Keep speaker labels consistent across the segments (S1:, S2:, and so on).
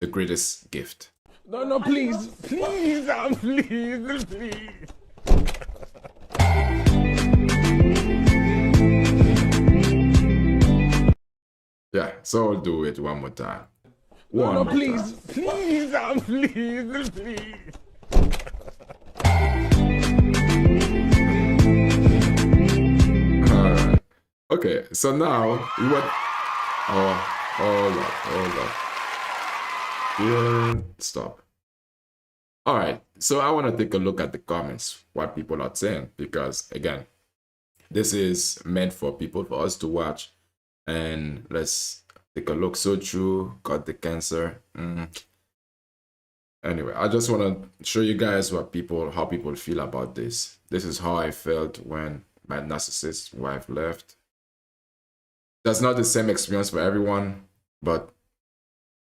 S1: the greatest gift.
S2: No, no, please, please, please, please.
S1: Yeah, so I'll do it one more time.
S2: No,
S1: One
S2: no,
S1: more
S2: please,
S1: time.
S2: please, please, please.
S1: All right. Okay, so now what? Oh, hold up. Yeah, stop. All right, so I want to take a look at the comments, what people are saying, because again, this is meant for people, for us to watch. And let's take a look. So true, got the cancer. Anyway, I just want to show you guys how people feel about this. This is how I felt when my narcissist wife left. That's not the same experience for everyone, but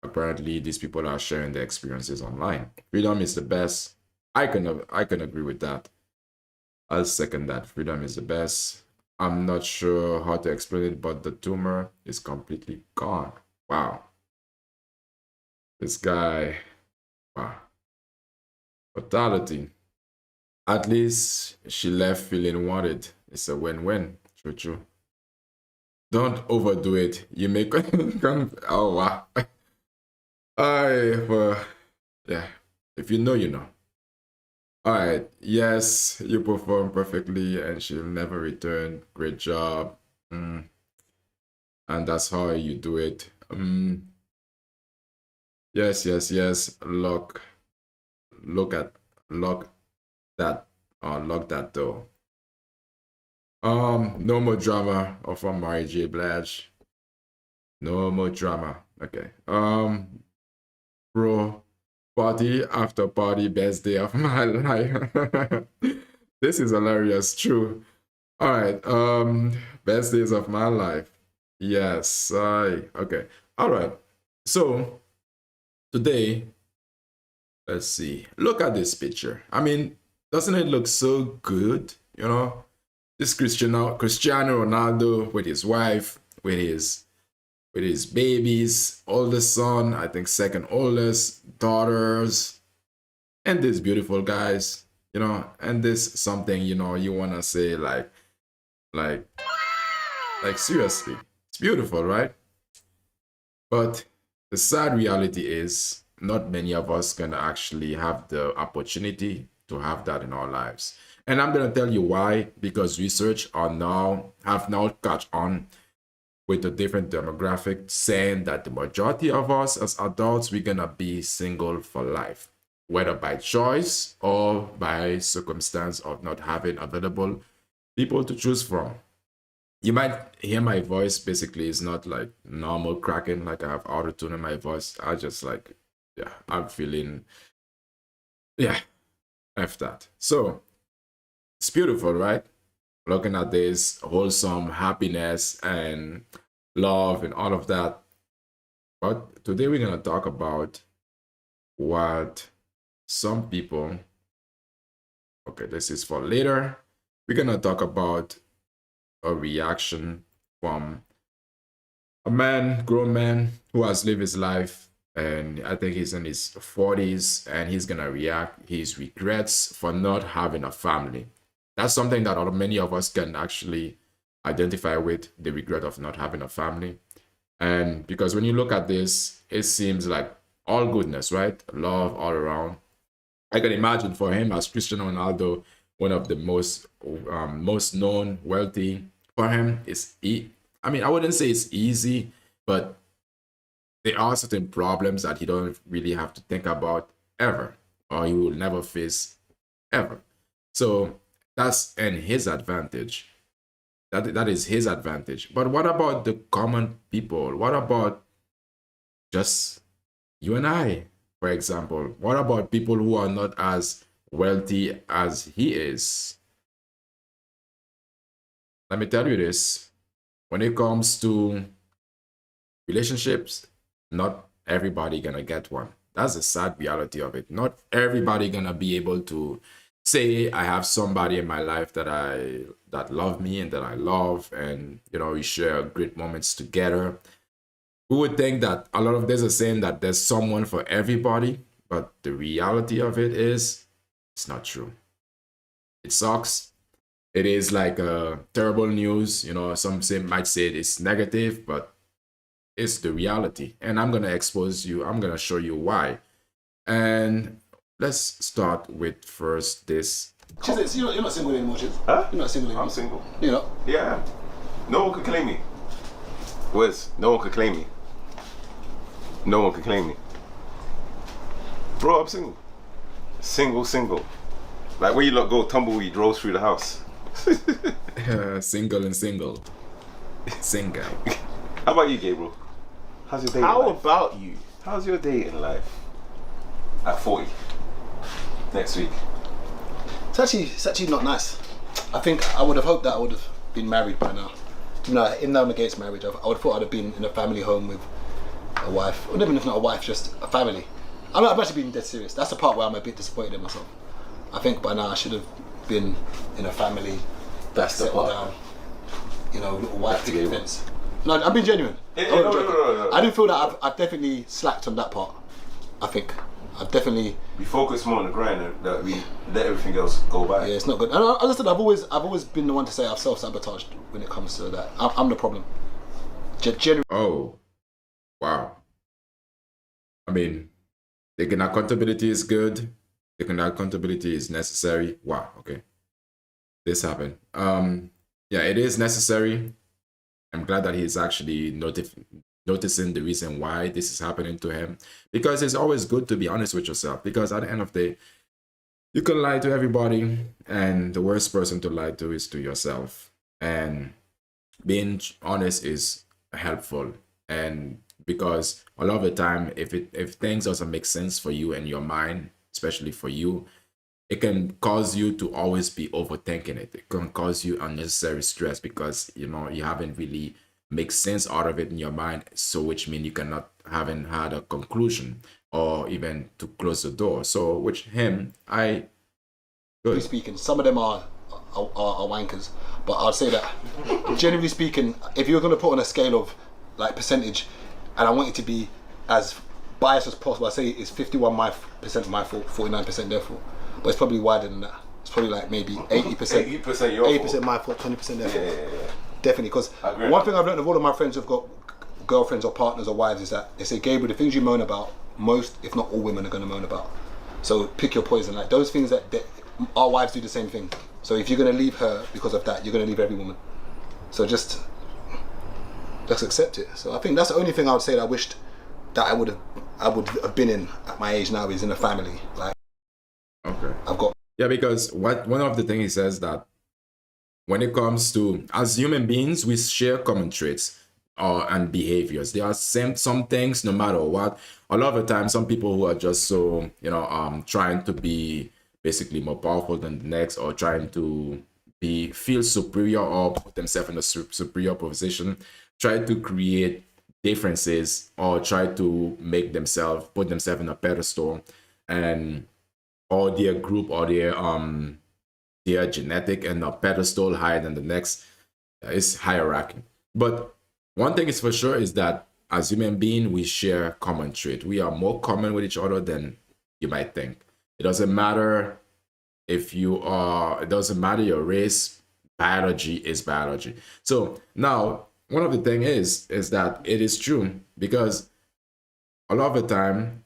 S1: apparently these people are sharing their experiences online. Freedom is the best. I can agree with that. I'll second that. Freedom is the best. I'm not sure how to explain it, but the tumor is completely gone. Wow. This guy, wow. Fatality. At least she left feeling wanted. It's a win-win. True, true. Don't overdo it. You make oh wow. Yeah. If you know, you know. All right. Yes, you perform perfectly, and she'll never return. Great job. And that's how you do it. Yes, yes, yes. Lock lock that, lock that door. No more drama from Mary J. Blige. No more drama. Okay. Bro, party after party, best day of my life. This is hilarious. True. All right. Best days of my life. Yes. Okay. All right. So today, let's see. Look at this picture. I mean, doesn't it look so good? You know, this Cristiano Ronaldo with his wife, with his babies, oldest son, I think second oldest, daughters, and these beautiful guys, you know, and this something, you know, you wanna say like like seriously. It's beautiful, right? But the sad reality is not many of us can actually have the opportunity to have that in our lives. And I'm gonna tell you why, because research have now caught on with a different demographic, saying that the majority of us as adults, we're gonna be single for life, whether by choice or by circumstance of not having available people to choose from. You might hear my voice basically is not like normal cracking, like I have auto tune in my voice. I just like, yeah, I'm feeling, yeah, F that. So it's beautiful, right? Looking at this wholesome happiness and love and all of that. But today we're going to talk about what some people, okay, this is for later. We're going to talk about a reaction from a man, grown man, who has lived his life. And I think he's in his 40s, and he's going to react his regrets for not having a family. That's something that many of us can actually identify with, the regret of not having a family. And because when you look at this, it seems like all goodness, right? Love all around. I can imagine for him as Cristiano Ronaldo, one of the most known, wealthy. For him, I mean, I wouldn't say it's easy, but there are certain problems that he don't really have to think about ever, or he will never face ever. So that's in his advantage. That is his advantage. But what about the common people? What about just you and I, for example? What about people who are not as wealthy as he is? Let me tell you this. When it comes to relationships, not everybody gonna get one. That's the sad reality of it. Not everybody gonna be able to say I have somebody in my life that love me and that I love, and you know we share great moments together. we would think that a lot of there's a saying that there's someone for everybody, but the reality of it is it's not true. It sucks. It is like terrible news. Some might say it's negative, but it's the reality. And I'm gonna expose you. I'm gonna show you why. And let's start with first this.
S3: Chiz, you're not single anymore, Chiz.
S4: Huh?
S3: You're not single anymore.
S4: I'm single.
S3: You know?
S4: Yeah. No one could claim me. Wiz, no one could claim me. No one could claim me. Bro, I'm single. Single. Like where you lot go tumbleweed rolls through the house.
S1: Single and single. Single.
S4: How about you, Gabriel? How's your dating
S2: How
S4: life?
S2: about you?
S4: How's your dating life? At 40. Next week.
S3: It's actually not nice. I think I would have hoped that I would have been married by now. Even though I'm against marriage, I would have thought I'd have been in a family home with a wife, or even if not a wife, just a family. I've actually been dead serious. That's the part where I'm a bit disappointed in myself. I think by now I should have been in a family.
S4: That's the
S3: settled
S4: part.
S3: down. Little wife
S4: That's the
S3: picket
S4: game.
S3: fence. No, I'm being genuine.
S4: No.
S3: I didn't feel that I've definitely slacked on that part. I think I've definitely.
S4: We focus more on the grind and that we let everything else go by.
S3: Yeah, it's not good. And I understand. I've always been the one to say I've self-sabotaged when it comes to that. I'm the problem. Genuinely.
S1: Oh, wow. I mean, taking accountability is good. Taking accountability is necessary. Wow. Okay. This happened. Yeah, it is necessary. I'm glad that he's actually noticing the reason why this is happening to him, because it's always good to be honest with yourself, because at the end of the day, you can lie to everybody, and the worst person to lie to is to yourself. And being honest is helpful, and because a lot of the time, if things doesn't make sense for you and your mind, especially for you, it can cause you to always be overthinking it. It can cause you unnecessary stress because you haven't really make sense out of it in your mind. So which means you haven't had a conclusion or even to close the door. So which him, good.
S3: Speaking, some of them are wankers, but I'd say that generally speaking, if you're going to put on a scale of like percentage, and I want it to be as biased as possible, I say it's 51% my fault, 49% their fault. But it's probably wider than that. It's probably like maybe 80%.
S4: 80% your
S3: 80% my fault, 20% their fault.
S4: Yeah.
S3: Definitely, because one thing I've learned of all of my friends who've got girlfriends or partners or wives is that they say, Gabriel, the things you moan about, most, if not all women are going to moan about. So pick your poison. Like those things that our wives do the same thing. So if you're going to leave her because of that, you're going to leave every woman. So just accept it. So I think that's the only thing I would say that I wished that I would have been in at my age now, is in a family. Like,
S1: Okay.
S3: I've got.
S1: Yeah, because one of the things he says that when it comes to, as human beings, we share common traits and behaviors. There are some things, no matter what. A lot of the time, some people who are just so trying to be basically more powerful than the next, or trying to feel superior or put themselves in a superior position, try to create differences or try to put themselves in a pedestal, and or their group or their genetic and a pedestal higher than the next. Is hierarchy. But one thing is for sure is that as human beings, we share common trait. We are more common with each other than you might think. It doesn't matter it doesn't matter your race. Biology is biology. So now one of the things is that it is true, because a lot of the time,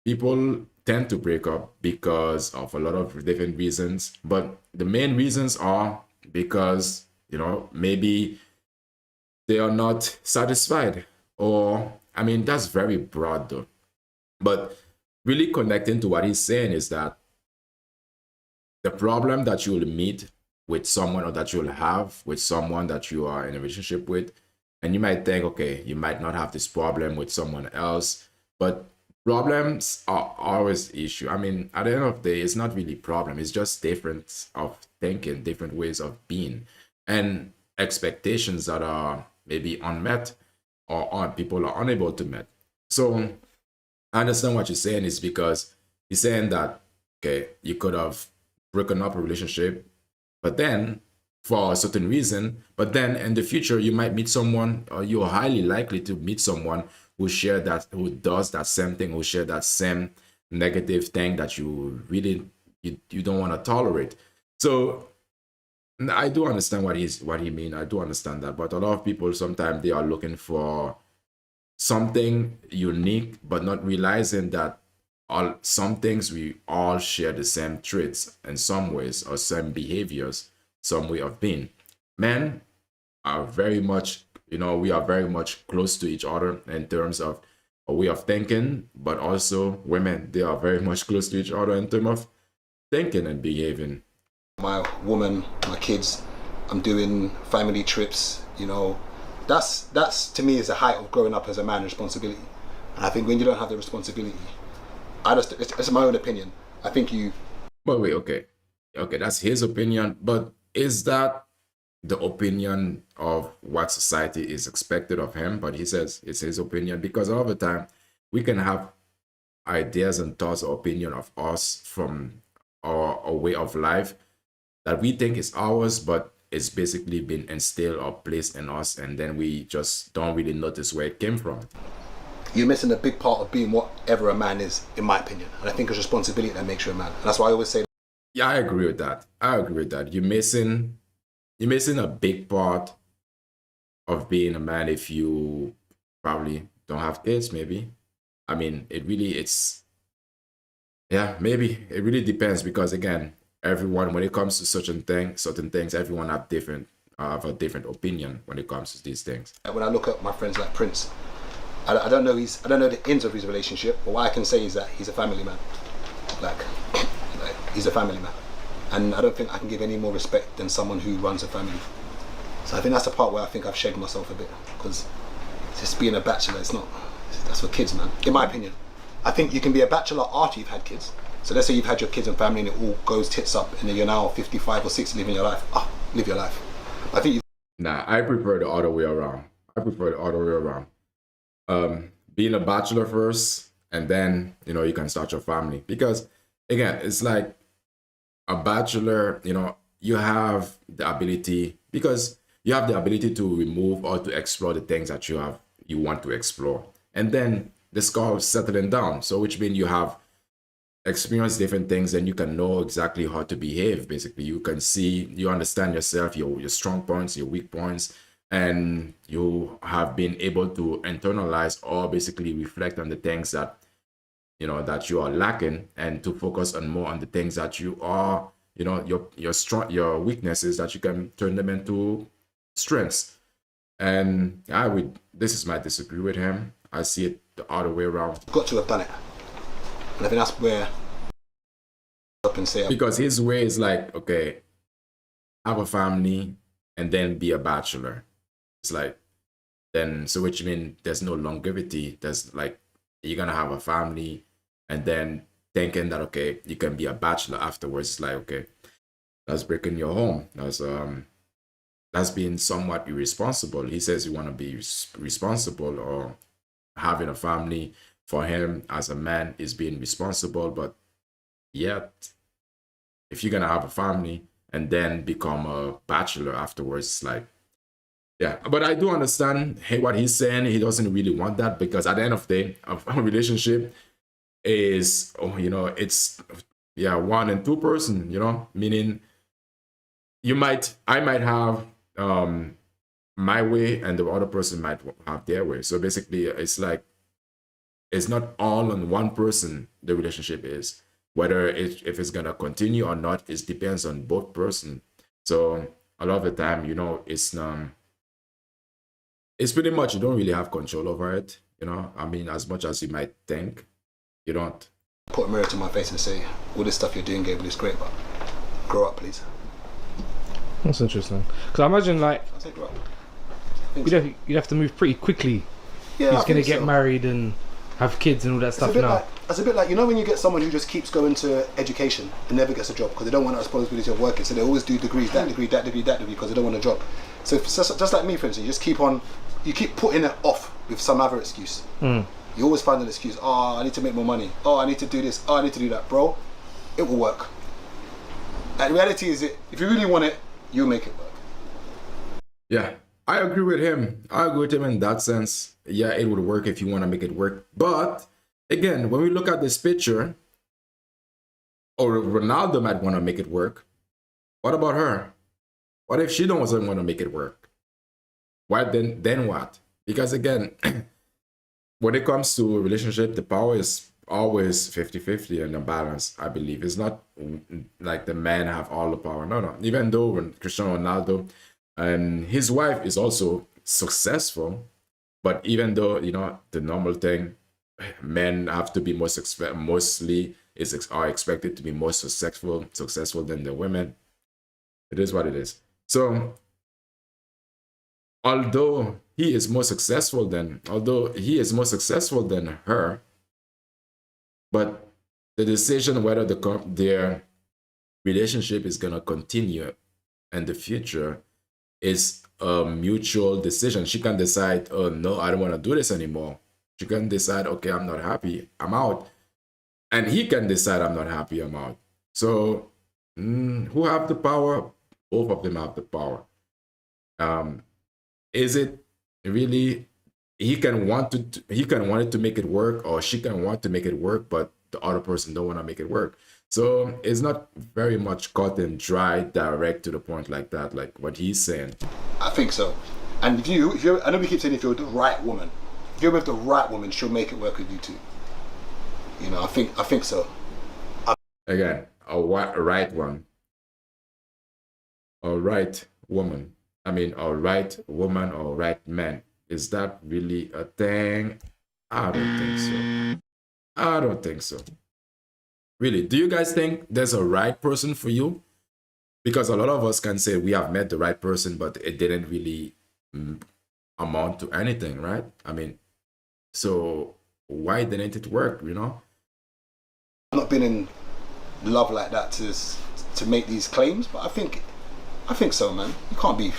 S1: people tend to break up because of a lot of different reasons, but the main reasons are because maybe they are not satisfied, or I mean, that's very broad though, but really connecting to what he's saying is that the problem that you will meet with someone, or that you'll have with someone that you are in a relationship with, and you might think, okay, you might not have this problem with someone else, but problems are always issue. I mean, at the end of the day, it's not really problem. It's just difference of thinking, different ways of being, and expectations that are maybe unmet, or people are unable to meet. So I understand what you're saying is because he's saying that, okay, you could have broken up a relationship, but then for a certain reason, but then in the future you might meet someone, or you're highly likely to meet someone who does that same thing, who share that same negative thing that you really you don't want to tolerate. So I do understand what he mean. I do understand that, but a lot of people sometimes they are looking for something unique, but not realizing that some things we all share the same traits in some ways, or same behaviors, some way of being. Men are very much, we are very much close to each other in terms of a way of thinking, but also women, they are very much close to each other in terms of thinking and behaving.
S3: My woman, my kids, I'm doing family trips, that's to me is the height of growing up as a man, responsibility. And I think when you don't have the responsibility, it's my own opinion. I think you.
S1: But wait, okay, that's his opinion. But is that the opinion of what society is expected of him? But he says it's his opinion, because all the time we can have ideas and thoughts or opinion of us from our way of life that we think is ours, but it's basically been instilled or placed in us, and then we just don't really notice where it came from.
S3: You're missing a big part of being whatever a man is, in my opinion. And I think it's responsibility that makes you a man. And that's why I always say.
S1: Yeah, I agree with that. You're missing a big part of being a man if you probably don't have kids, maybe. I mean, maybe. It really depends, because again, everyone, when it comes to certain things, everyone have a different opinion when it comes to these things.
S3: When I look at my friends like Prince, I don't know the ends of his relationship, but what I can say is that he's a family man. Like he's a family man, and I don't think I can give any more respect than someone who runs a family. So I think that's the part where I think I've shagged myself a bit, because just being a bachelor, that's for kids, man. In my opinion, I think you can be a bachelor after you've had kids. So let's say you've had your kids and family and it all goes tits up, and then you're now 55 or 60 living your life. Live your life. I think
S1: I prefer the other way around. Being a bachelor first, and then you can start your family, because again, it's like a bachelor, you have the ability to remove or to explore the things that you want to explore, and then the score is settling down, so which means you have experienced different things, and you can know exactly how to behave. Basically, you understand yourself, your strong points, your weak points, and you have been able to internalize or basically reflect on the things that that you are lacking, and to focus more on the things that you are, your weaknesses, that you can turn them into strengths. And this is my disagree with him. I see it the other way around.
S3: Got to have done it, and I think that's where up and say,
S1: because his way is like, okay, have a family and then be a bachelor. It's like, then, so which means there's no longevity. There's like, you're gonna have a family and then thinking that, okay, you can be a bachelor afterwards. It's like, okay, that's breaking your home. That's being somewhat irresponsible. He says you want to be responsible, or having a family for him as a man is being responsible. But yet, if you're gonna have a family and then become a bachelor afterwards, it's like, yeah. But I do understand what he's saying. He doesn't really want that, because at the end of the day, a relationship is, it's 1 and 2 person, meaning I might have my way, and the other person might have their way. So basically, it's like, it's not all on one person. The relationship is, whether if it's gonna continue or not, it depends on both person. So a lot of the time, it's pretty much, you don't really have control over it. I mean, as much as you might think, you don't.
S3: Put a mirror to my face and say, all this stuff you're doing, Gabriel, is great, but grow up, please.
S2: That's interesting. Because I imagine, like,
S3: I say grow up.
S2: you'd have to move pretty quickly.
S3: Yeah,
S2: He's going to get married and have kids and all that stuff now.
S3: It's a bit like, when you get someone who just keeps going to education and never gets a job because they don't want the responsibility of working, so they always do degrees, that degree, because they don't want a job. So just like me, for instance, you keep putting it off with some other excuse. You always find an excuse. Oh, I need to make more money. Oh, I need to do this. Oh, I need to do that. Bro, it will work. And the reality is, if you really want it, you'll make it work.
S1: Yeah, I agree with him. I agree with him in that sense. Yeah, it would work if you want to make it work. But again, when we look at this picture, or Ronaldo might want to make it work. What about her? What if she doesn't want to make it work? What then? Then what? Because again, when it comes to a relationship, the power is always 50-50 and a balance, I believe. It's not like the men have all the power. No, no. Even though when Cristiano Ronaldo and his wife is also successful, but even though, you know, the normal thing, men have to be mostly are expected to be more successful than the women. It is what it is. So although he is more successful than her, but the decision whether their relationship is gonna continue in the future is a mutual decision. She can decide, oh no, I don't want to do this anymore. She can decide, okay, I'm not happy, I'm out. And he can decide, I'm not happy, I'm out. So who have the power? Both of them have the power. Is it really he can want it to make it work, or she can want to make it work, but the other person don't want to make it work? So it's not very much cut and dry, direct to the point like that, like what he's saying.
S3: I think so. And if you're, I know we keep saying if you're the right woman, if you're with the right woman, she'll make it work with you too. You know, I think so.
S1: Again, a right one, a right woman. I mean, a right woman or right man. Is that really a thing? I don't think so. I don't think so. Really, do you guys think there's a right person for you? Because a lot of us can say we have met the right person, but it didn't really amount to anything, right? I mean, so why didn't it work, you know?
S3: I've not been in love like that to make these claims, but I think so, man. You can't be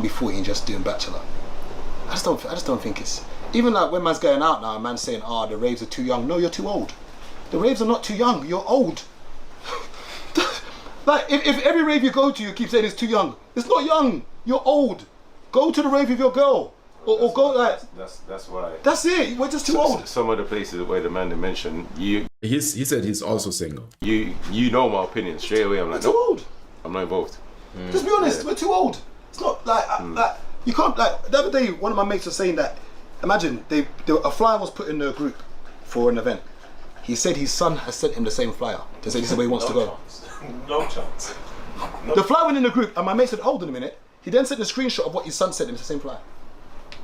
S3: 40 and just doing bachelor. I just don't think it's, even like when man's going out now, a man's saying, the raves are too young. No, you're too old. The raves are not too young. You're old. Like if every rave you go to, you keep saying it's too young. It's not young. You're old. Go to the rave with your girl, or go like.
S4: That's why.
S3: That's it. We're just too old.
S4: Some of the places where the man mentioned he
S1: said he's also single.
S4: You know my opinion straight away. I'm like,
S3: too old.
S4: I'm not involved.
S3: Just be honest. We're too old. It's not like you can't like. The other day, one of my mates was saying that. Imagine a flyer was put in the group for an event. He said his son has sent him the same flyer to say this is where he wants to go.
S4: No chance.
S3: The flyer went in the group, and my mate said, hold on a minute. He then sent a screenshot of what his son sent him, the same flyer.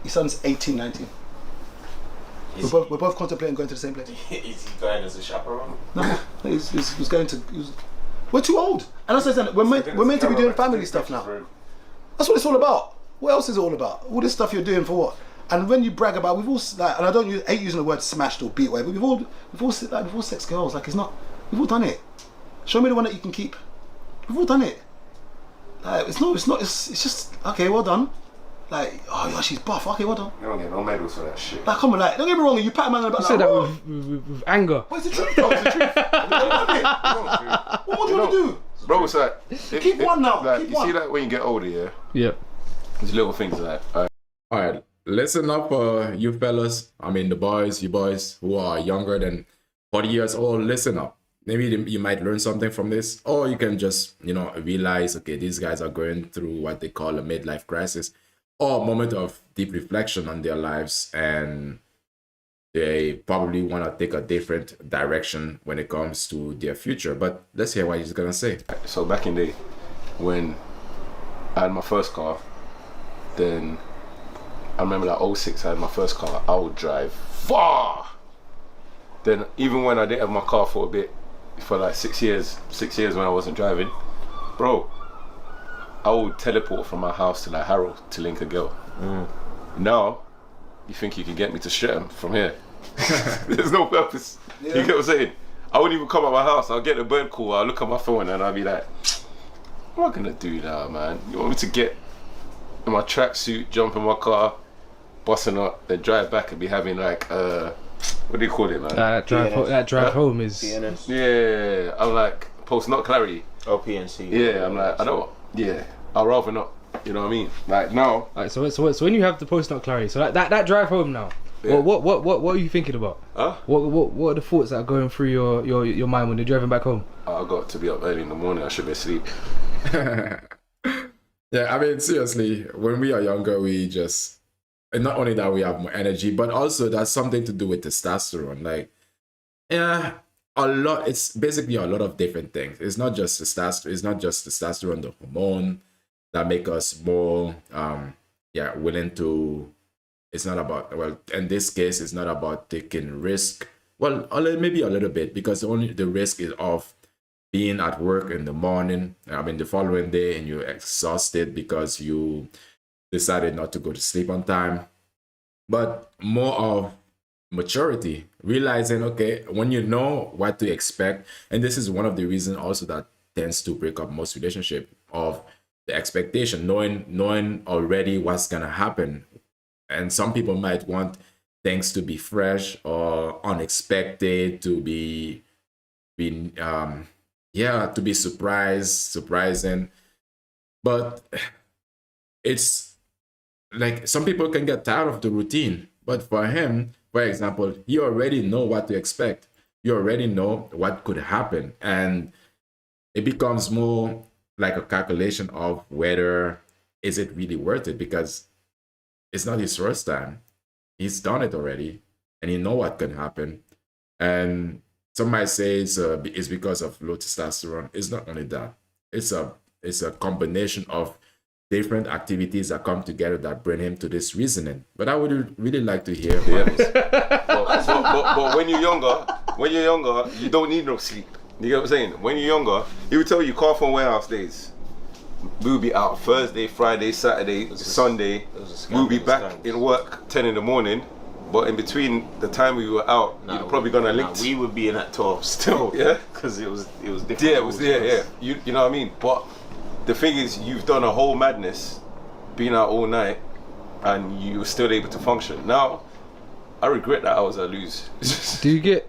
S3: His son's 18, 19. We're both contemplating going to the same place.
S4: Is he going as a chaperone?
S3: No, he's going to. We're too old. And that's what I said, we're meant to be doing family stuff now. That's what it's all about. What else is it all about? All this stuff you're doing for what? And when you brag about, we've all like, and I hate using the word smashed or beat, whatever. We've all sex girls. Like it's not. We've all done it. Show me the one that you can keep. We've all done it. Like it's not. It's just okay. Well done. Like yeah, she's buff. Okay, well done.
S4: You don't get no medals for that shit.
S3: Like come on, like don't get me wrong. You pat a man on the back.
S2: You said
S3: like,
S2: that with anger.
S3: Well, it's the truth, bro. It's the truth. What do you want to do?
S4: Bro, it's like
S3: keep one now.
S4: Like,
S3: keep
S4: you
S3: one.
S4: see that when you get older, yeah.
S2: Yeah.
S4: There's little things like.
S1: All right, listen up, you fellas. I mean, you boys who are younger than 40 years old. Listen up. Maybe you might learn something from this, or you can just, realize, okay, these guys are going through what they call a midlife crisis, or a moment of deep reflection on their lives, and they probably want to take a different direction when it comes to their future. But let's hear what he's gonna say.
S4: So back in the day, when I had my first car, then I remember like 06, I had my first car. I would drive far. Then even when I didn't have my car for a bit, for like 6 years when I wasn't driving, bro, I would teleport from my house to like Harrow to link a girl. Now, you think you can get me to Streatham from here? There's no purpose. Yeah. You get what I'm saying? I wouldn't even come out my house. I'll get a bird call. I'll look at my phone and I'll be like, what am I gonna do now, man? You want me to get in my tracksuit, jump in my car, busting up, then drive back and be having like what do you call it, man?
S2: That drive home is.
S5: PNS.
S4: Yeah, I'm like post not clarity.
S5: Oh, PNC.
S4: Yeah, I'm like I don't. Yeah, I'd rather not. You know what I mean? Like now.
S5: Alright, so when you have the post-nut clarity, so that drive home now,
S4: Yeah.
S5: what are you thinking about?
S4: Huh?
S5: What are the thoughts that are going through your mind when you're driving back home?
S4: I got to be up early in the morning. I should be asleep.
S1: Yeah, I mean, seriously, when we are younger, we just, and not only that we have more energy, but also that's something to do with testosterone. Like, yeah, it's basically a lot of different things. It's not just testosterone, the hormone that make us more, willing to, it's not about, well, in this case, it's not about taking risk. Well, maybe a little bit, because only the risk is of being at work in the morning, the following day, and you're exhausted because you decided not to go to sleep on time. But more of maturity, realizing, okay, when you know what to expect, and this is one of the reasons also that tends to break up most relationship, of the expectation, knowing already what's gonna happen. And some people might want things to be fresh or unexpected, to be surprising. But it's like some people can get tired of the routine. But for him, for example, you already know what to expect. You already know what could happen. And it becomes more like a calculation of whether is it really worth it, because it's not his first time. He's done it already, and he know what can happen. And some might say it's because of low testosterone. It's not only that. It's a combination of different activities that come together that bring him to this reasoning. But I would really like to hear.
S4: But when you're younger, you don't need no sleep. You get what I'm saying? When you're younger, he would tell you car from warehouse days. We'll be out Thursday, Friday, Saturday, Sunday. We'll be back in work 10 in the morning. But in between the time we were out, you're probably gonna link.
S6: We would be in at 12 still.
S4: Yeah,
S6: because it was different.
S4: Yeah, it was. Yeah. You know what I mean? But the thing is, you've done a whole madness, being out all night, and you were still able to function. Now, I regret that I was a lose.
S5: Do you get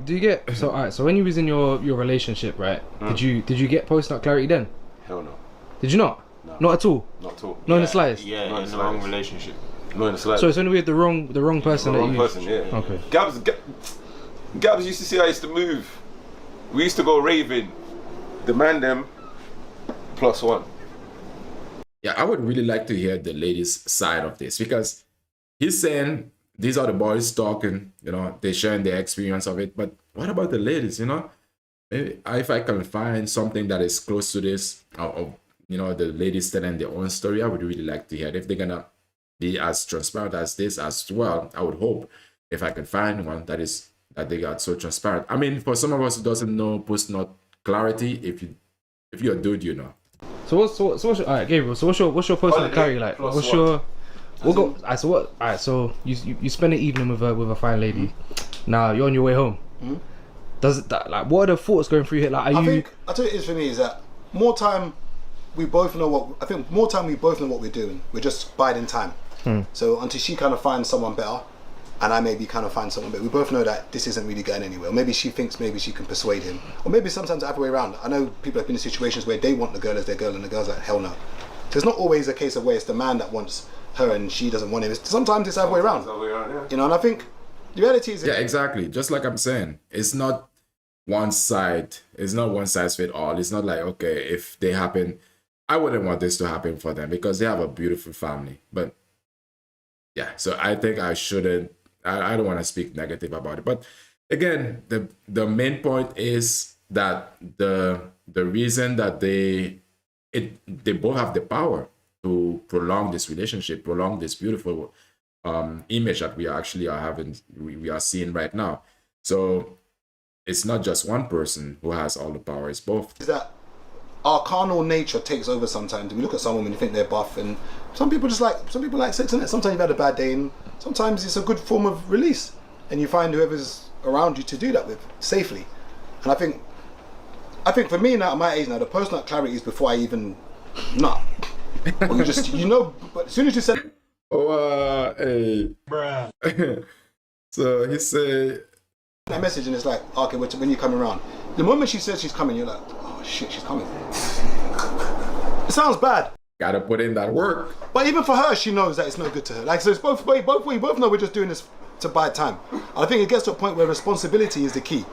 S5: so alright, so when you was in your relationship, right? Did you get post-nut clarity then?
S4: Hell no.
S5: Did you not?
S4: No.
S5: Not at all?
S4: Not at all.
S5: Not in the slightest?
S6: Yeah,
S4: Not
S6: in the wrong relationship.
S4: Not in the slightest.
S5: So it's only with the wrong person
S4: The
S5: that
S4: wrong
S5: you...
S4: person, yeah.
S5: Okay.
S4: Gabs used to see I used to move. We used to go raving. The man them +1.
S1: Yeah, I would really like to hear the ladies' side of this, because he's saying these are the boys talking, they're sharing their experience of it. But what about the ladies, Maybe if I can find something that is close to this, of the ladies telling their own story, I would really like to hear it. If they're gonna be as transparent as this as well, I would hope if I can find one that they got so transparent. I mean, for some of us who doesn't know post-nut clarity, if you're a dude, you know.
S5: So what's your, alright, Gabriel, so what's your post-nut clarity like?
S4: plus
S5: What's
S4: one.
S5: your... We'll go. Alright, so what? Alright, so you spend the evening with a fine lady. Now you're on your way home. Does it like what are the thoughts going through here? Like,
S3: I think I tell you, it is for me is that more time we both know what we're doing. We're just biding time. So until she kind of finds someone better, and I maybe kind of find someone better, we both know that this isn't really going anywhere. Or maybe she thinks maybe she can persuade him, or maybe sometimes the other way around. I know people have been in situations where they want the girl as their girl, and the girl's like, hell no. So it's not always a case of where it's the man that wants her and she doesn't want him. Sometimes it's the other way around. And I think the reality is...
S1: Yeah, exactly. Just like I'm saying, it's not one side. It's not one size fit all. It's not like, okay, if they happen, I wouldn't want this to happen for them because they have a beautiful family. But yeah, so I think I shouldn't, I don't want to speak negative about it. But again, the main point is that the reason that they both have the power to prolong this relationship, prolong this beautiful image that we are seeing right now. So it's not just one person who has all the power, it's both.
S3: Is that our carnal nature takes over sometimes. We look at someone and you think they're buff, and some people like sex, innit? Sometimes you've had a bad day, and sometimes it's a good form of release, and you find whoever's around you to do that with safely. And I think for me now, at my age now, the post-nut clarity is before I even nut. Or you just, but as soon as you said,
S1: hey. Bruh. So he said
S3: that message, and it's like, okay, when you coming around? The moment she says she's coming, you're like, oh shit, she's coming. It sounds bad.
S1: gotta put in that work.
S3: But even for her, she knows that it's no good to her. Like, so it's both way. We both know we're just doing this to buy time. I think it gets to a point where responsibility is the key.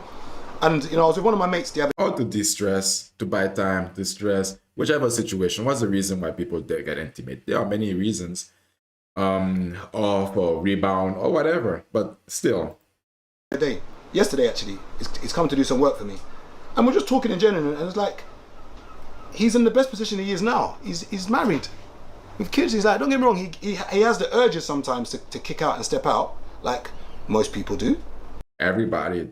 S3: And I was with one of my mates the other.
S1: Or to distress, to buy time, distress, whichever situation. What's the reason why people get intimate? There are many reasons, or for rebound or whatever. But still,
S3: Yesterday actually, he's come to do some work for me, and we're just talking in general. And it's like, he's in the best position he is now. He's married, with kids. He's like, don't get me wrong. He has the urges sometimes to kick out and step out, like most people do.
S1: everybody,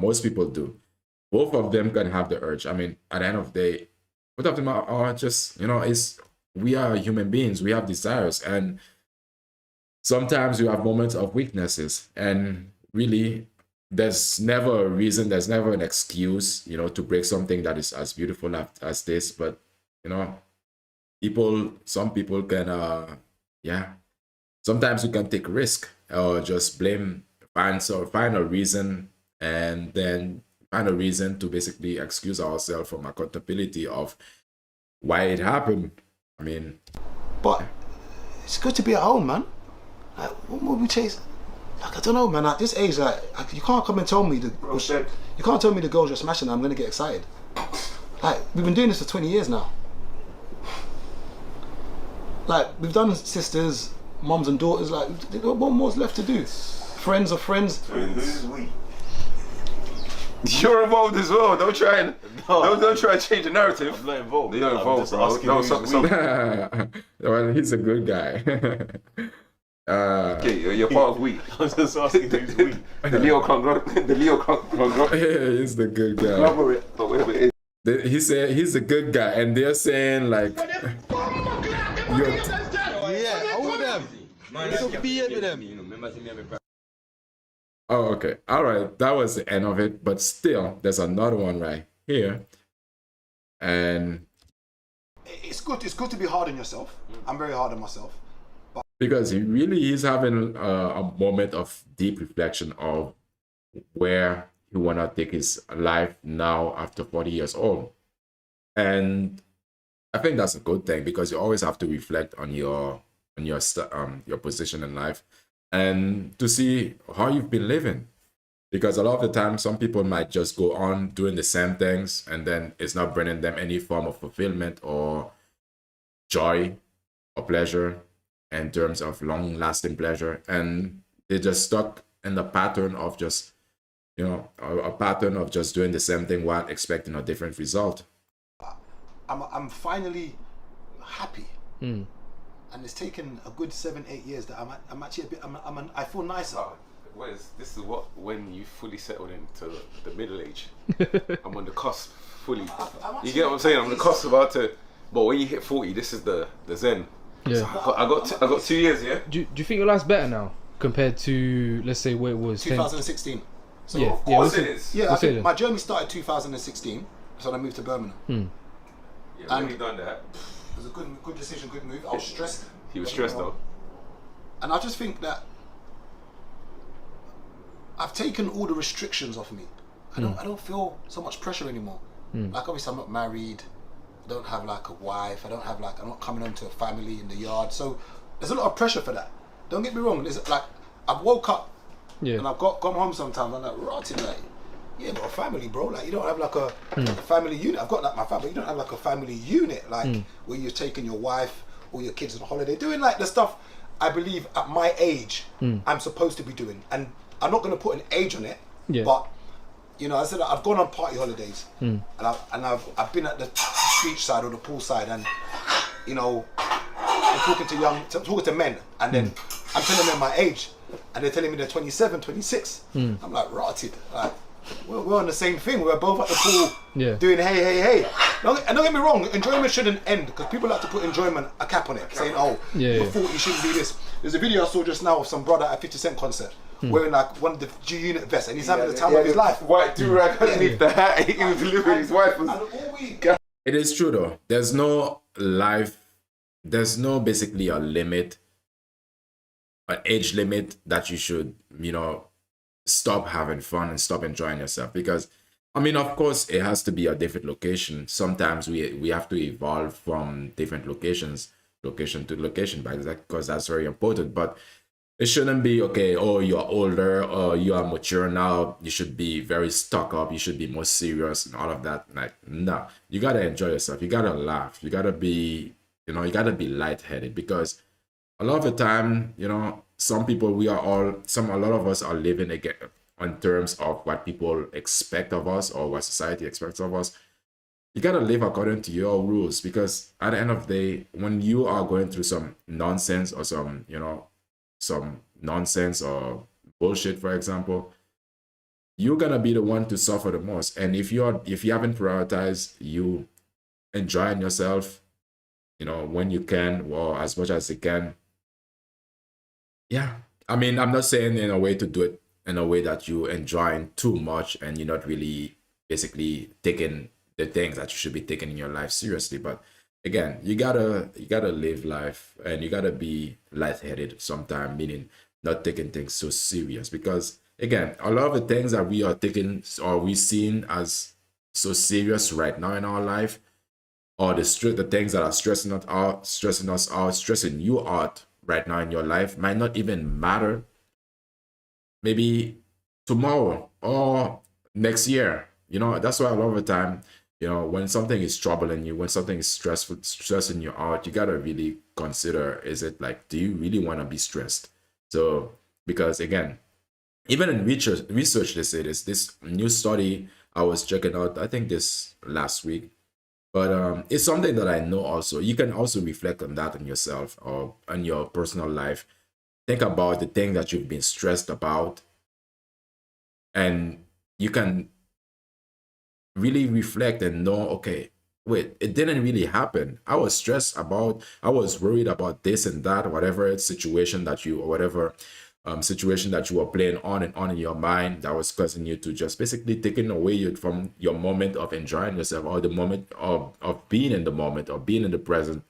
S1: most people do. Both of them can have the urge. I mean, at the end of the day, both of them are just, we are human beings. We have desires, and sometimes you have moments of weaknesses, and really, there's never a reason, there's never an excuse, to break something that is as beautiful as this. But some people can, sometimes we can take risk or just find a reason, and then find a reason to basically excuse ourselves from accountability of why it happened. I mean,
S3: but it's good to be at home, man. Like, what more we chase? Like, I don't know, man. At this age, you can't come and tell me you can't tell me the girls you're smashing and I'm gonna get excited. Like, we've been doing this for 20 years now. Like, we've done sisters, moms and daughters. Like, what more's left to do? Friends of friends.
S4: Who's we? You're involved as well. Don't try and don't try and change the narrative.
S6: I'm not involved.
S4: You're involved, bro. No,
S1: well, he's a good guy.
S4: Okay, you're part of we.
S6: I was just asking who's we.
S4: The Leo conglomerate.
S1: He's the good guy.
S4: But whatever it is.
S1: He said he's a good guy, and they're saying like, oh, okay, all right, that was the end of it. But still, there's another one right here, and
S3: It's good. It's good to be hard on yourself. I'm very hard on myself.
S1: because he's having a moment of deep reflection of where he wanna take his life now after 40 years old, and I think that's a good thing, because you always have to reflect on your position in life and to see how you've been living. Because a lot of the time, some people might just go on doing the same things, and then it's not bringing them any form of fulfillment or joy or pleasure in terms of long-lasting pleasure, and they're just stuck in the pattern of just, a pattern of just doing the same thing while expecting a different result.
S3: I'm finally happy, and it's taken a good 7-8 years that I'm actually a bit. I feel nicer.
S4: This is when you fully settled into the middle age. I'm on the cusp fully. You get what I'm saying? I'm on the cusp about to. But when you hit 40, this is the zen.
S5: Yeah.
S4: So I got 2 years. Yeah.
S5: Do you think your life's better now compared to, let's say, where it was?
S3: 2016. So
S5: Yeah.
S4: Of course it is.
S3: yeah, I
S5: What's
S3: think
S5: it?
S3: my journey started 2016. So I moved to Birmingham.
S4: Yeah, when you done that,
S3: It was a good decision, good move. I was stressed.
S4: he was stressed though.
S3: And I just think that I've taken all the restrictions off me. I don't feel so much pressure anymore. Like, obviously I'm not married. I don't have like a wife. I'm not coming home to a family in the yard. So there's a lot of pressure for that. Don't get me wrong. There's like, I've woke up and I've come home sometimes. I'm like, rotted, like, you ain't got a family, bro. Like, you don't have like a family unit. I've got like my family. You don't have like a family unit, like where you're taking your wife or your kids on holiday, doing like the stuff I believe at my age I'm supposed to be doing. And I'm not going to put an age on it, but I said I've gone on party holidays, and I've been at the beach side or the pool side, and I'm talking to men, and then I'm telling them my age, and they're telling me they're 27, 26. I'm like, rotted. Like, we're on the same thing. We're both at the pool doing hey. And don't get me wrong, enjoyment shouldn't end, because people like to put enjoyment a cap on it, saying, you're 40, you shouldn't do this. There's a video I saw just now of some brother at a 50 Cent concert wearing like one of the G-Unit vests, and he's having the time of his life.
S4: White do-rag underneath the hat. He was delivering his wife.
S1: It is true though. There's no basically a limit, an age limit that you should, stop having fun and stop enjoying yourself. Because I mean, of course, it has to be a different location. Sometimes we have to evolve from different locations, location to location, because that's very important. But it shouldn't be okay. Oh, you're older, or you are mature now. You should be very stuck up. You should be more serious and all of that. Like, no, you gotta enjoy yourself. You gotta laugh. You gotta be, you gotta be lightheaded because a lot of the time, some people a lot of us are living again on terms of what people expect of us or what society expects of us. You gotta live according to your rules because at the end of the day, when you are going through some nonsense or some nonsense or bullshit, for example, you're gonna be the one to suffer the most. And if you haven't prioritized you enjoying yourself, when you can or as much as you can, yeah. I mean, I'm not saying in a way to do it in a way that you enjoying too much and you're not really basically taking the things that you should be taking in your life seriously. But again, you gotta live life and you gotta be lightheaded sometimes, meaning not taking things so serious. Because again, a lot of the things that we are taking or we seen as so serious right now in our life, or the things that are stressing you out right now in your life might not even matter maybe tomorrow or next year. That's why a lot of the time, when something is troubling you, when something is stressing you out, you gotta really consider, is it like, do you really want to be stressed? So, because again, even in research they say this new study I was checking out, I think this last week, but it's something that I know also. You can also reflect on that on yourself or on your personal life. Think about the thing that you've been stressed about, and you can really reflect and know, okay, wait, it didn't really happen. I was worried about this and that, whatever situation that you, or whatever situation that you were playing on and on in your mind that was causing you to just basically taking away you from your moment of enjoying yourself or the moment of being in the moment or being in the present,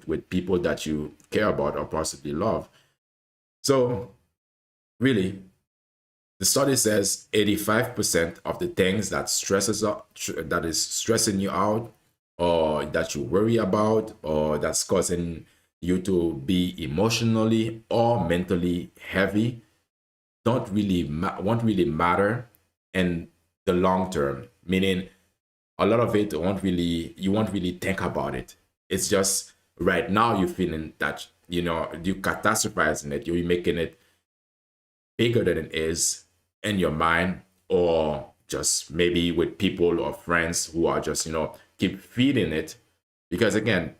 S1: with people that you care about or possibly love. So really, the study says 85% of the things that is stressing you out or that you worry about or that's causing you to be emotionally or mentally heavy won't really matter in the long term. Meaning a lot of it you won't really think about it. It's just right now you're feeling that, you catastrophizing it, you're making it bigger than it is in your mind, or just maybe with people or friends who are just, keep feeding it. Because again,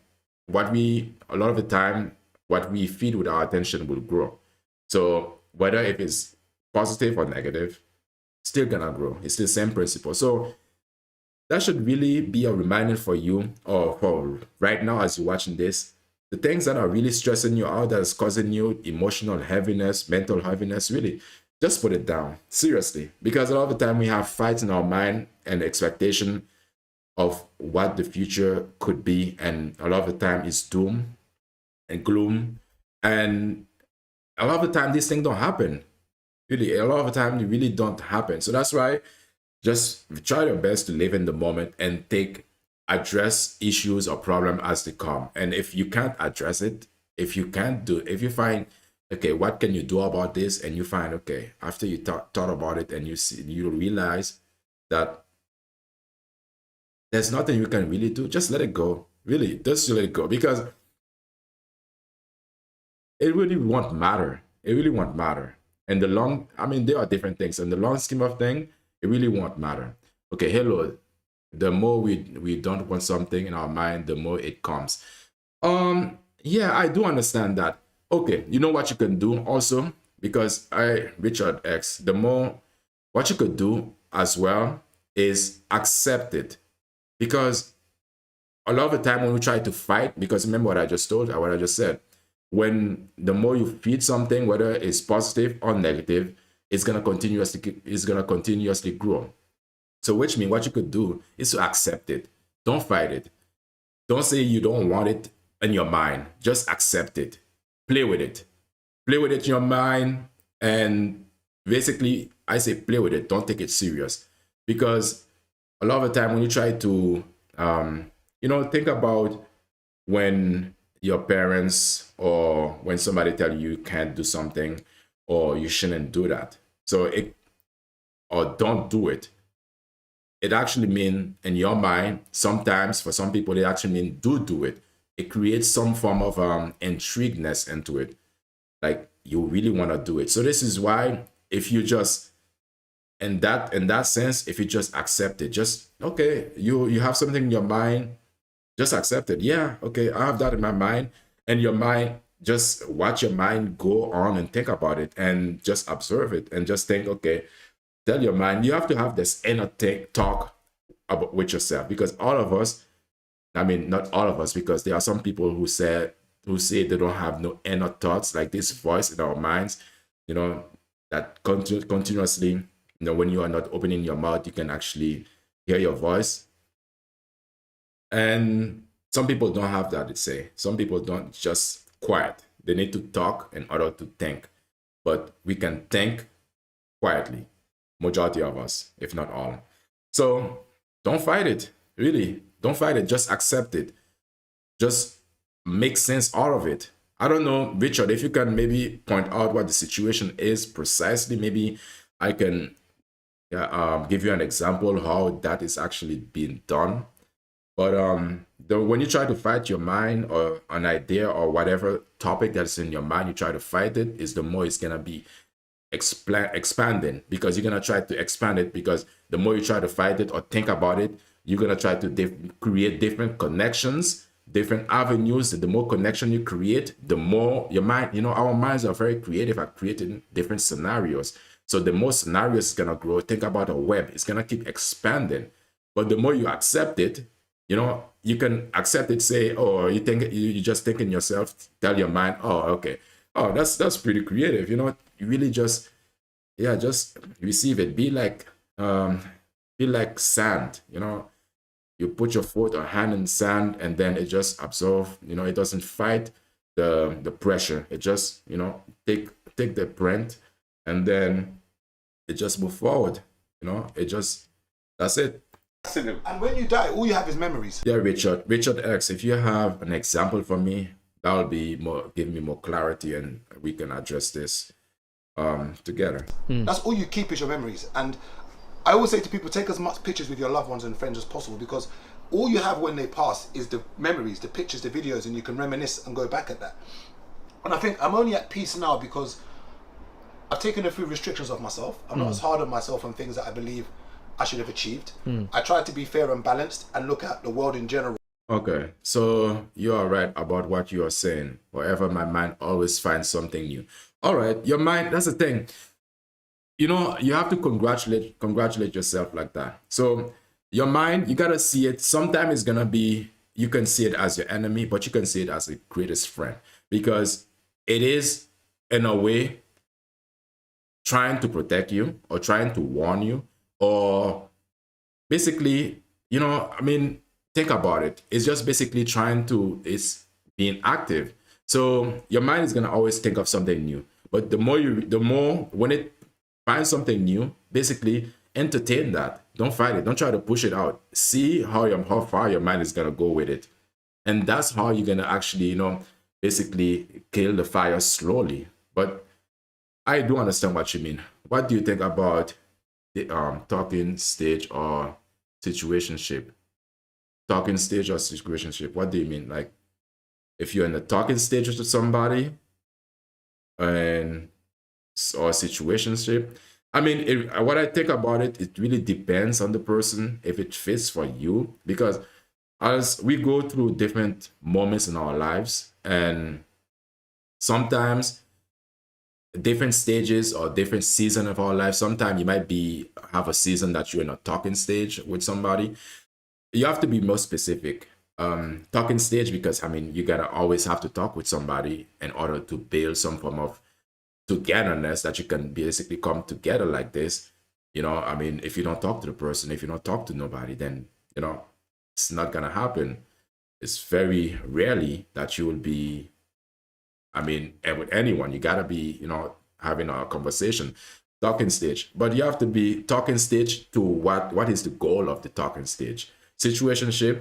S1: a lot of the time, what we feed with our attention will grow. So whether if it's positive or negative, still gonna grow. It's the same principle. So that should really be a reminder for you, or for right now as you're watching this, the things that are really stressing you out, that is causing you emotional heaviness, mental heaviness, really, just put it down. Seriously. Because a lot of the time we have fights in our mind and expectation of what the future could be. And a lot of the time it's doom and gloom. And a lot of the time these things don't happen. Really, a lot of the time they really don't happen. So that's why just try your best to live in the moment and address issues or problem as they come. And if you can't address it, if you find, okay, what can you do about this? And you find, okay, after you thought about it and you realize that there's nothing you can really do, just let it go. Really, just let it go, because it really won't matter. It really won't matter. And there are different things. In the long scheme of things, it really won't matter. Okay, hello. The more we don't want something in our mind, the more it comes. Yeah, I do understand that. Okay, you know what you can do also, because Richard X, what you could do as well is accept it. Because a lot of the time when we try to fight, because remember what I just said, when the more you feed something, whether it's positive or negative, it's gonna continuously grow. So which means what you could do is to accept it. Don't fight it. Don't say you don't want it in your mind. Just accept it. Play with it. Play with it in your mind. And basically, I say play with it. Don't take it serious. because a lot of the time when you try to, think about when your parents or when somebody tell you can't do something or you shouldn't do that. So it, or don't do it. It actually mean in your mind, sometimes for some people, it actually mean do it. It creates some form of intrigueness into it. Like you really want to do it. So this is why if you just in that sense, if you just accept it, just okay, you have something in your mind, just accept it. Yeah, okay, I have that in my mind. And your mind, just watch your mind go on and think about it and just observe it and just think, okay, tell your mind, you have to have this inner talk about with yourself, because all of us, I mean, not all of us, because there are some people who say they don't have no inner thoughts, like this voice in our minds, that continuously, when you are not opening your mouth, you can actually hear your voice. And some people don't have that to say. Some people don't, just quiet. They need to talk in order to think. But we can think quietly, majority of us, if not all. So don't fight it, really. Don't fight it. Just accept it. Just make sense out of it. I don't know, Richard, if you can maybe point out what the situation is precisely, maybe I can give you an example how that is actually being done. But when you try to fight your mind or an idea or whatever topic that's in your mind, you try to fight it, is the more it's gonna be expanding, because you're gonna try to expand it, because the more you try to fight it or think about it, you're gonna try to create different connections, different avenues. The more connection you create, the more your mind, our minds are very creative at creating different scenarios. So the more scenarios is gonna grow. Think about a web, it's gonna keep expanding. But the more you accept it, you can accept it, say, oh, you just think in yourself, tell your mind, oh, okay, oh, that's pretty creative. You really just receive it. Be like sand. You put your foot or hand in sand, and then it just absorbs. It doesn't fight the pressure. It just take the print, and then it just move forward. That's it.
S3: And when you die, all you have is memories.
S1: Yeah, Richard X, if you have an example for me, that will be give me more clarity, and we can address this together.
S3: That's all you keep is your memories. And I always say to people, take as much pictures with your loved ones and friends as possible, because all you have when they pass is the memories, the pictures, the videos, and you can reminisce and go back at that. And I think I'm only at peace now because I've taken a few restrictions off myself. I'm not as hard on myself on things that I believe I should have achieved. I try to be fair and balanced and look at the world in general.
S1: Okay, so you are right about what you are saying. However, my mind always finds something new. All right, your mind, that's the thing. You have to congratulate yourself like that. So your mind, you gotta see it. Sometimes it's gonna be, you can see it as your enemy, but you can see it as the greatest friend, because it is, in a way, trying to protect you or trying to warn you, or basically, think about it. It's just basically it's being active. So your mind is gonna always think of something new. But the more when it finds something new, basically entertain that. Don't fight it. Don't try to push it out. See how far your mind is gonna go with it. And that's how you're gonna actually, basically kill the fire slowly. But I do understand what you mean. What do you think about the talking stage or situationship? Talking stage or situationship? What do you mean? Like, if you're in the talking stage with somebody or situationship? What I think about it, it really depends on the person if it fits for you, because as we go through different moments in our lives, and sometimes different stages or different season of our life. Sometimes you might have a season that you're in a talking stage with somebody. You have to be more specific. Talking stage, because you gotta always have to talk with somebody in order to build some form of togetherness, that you can basically come together like this. If you don't talk to the person, if you don't talk to nobody, then it's not gonna happen. It's very rarely that you will be, with anyone. You gotta be, having a conversation. talking stage, but you have to be talking stage to what is the goal of the talking stage. Situationship,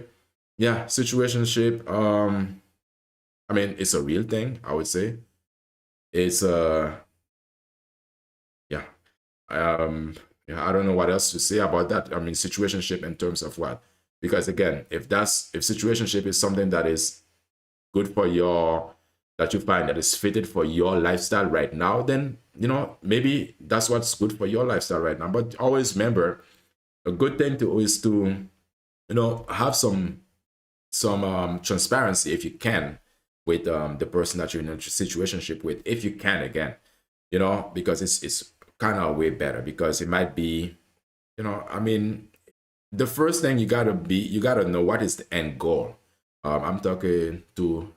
S1: yeah, situationship. I mean, it's a real thing, I would say. It's yeah. Yeah, I don't know what else to say about that. I mean, situationship in terms of what? Because again, if situationship is something that is good for that you find that is fitted for your lifestyle right now, then maybe that's what's good for your lifestyle right now. But always remember, a good thing to is to have some transparency if you can with the person that you're in a situationship with, if you can, again, because it's kind of way better, because it might be, I mean, the first thing you gotta know what is the end goal. I'm talking to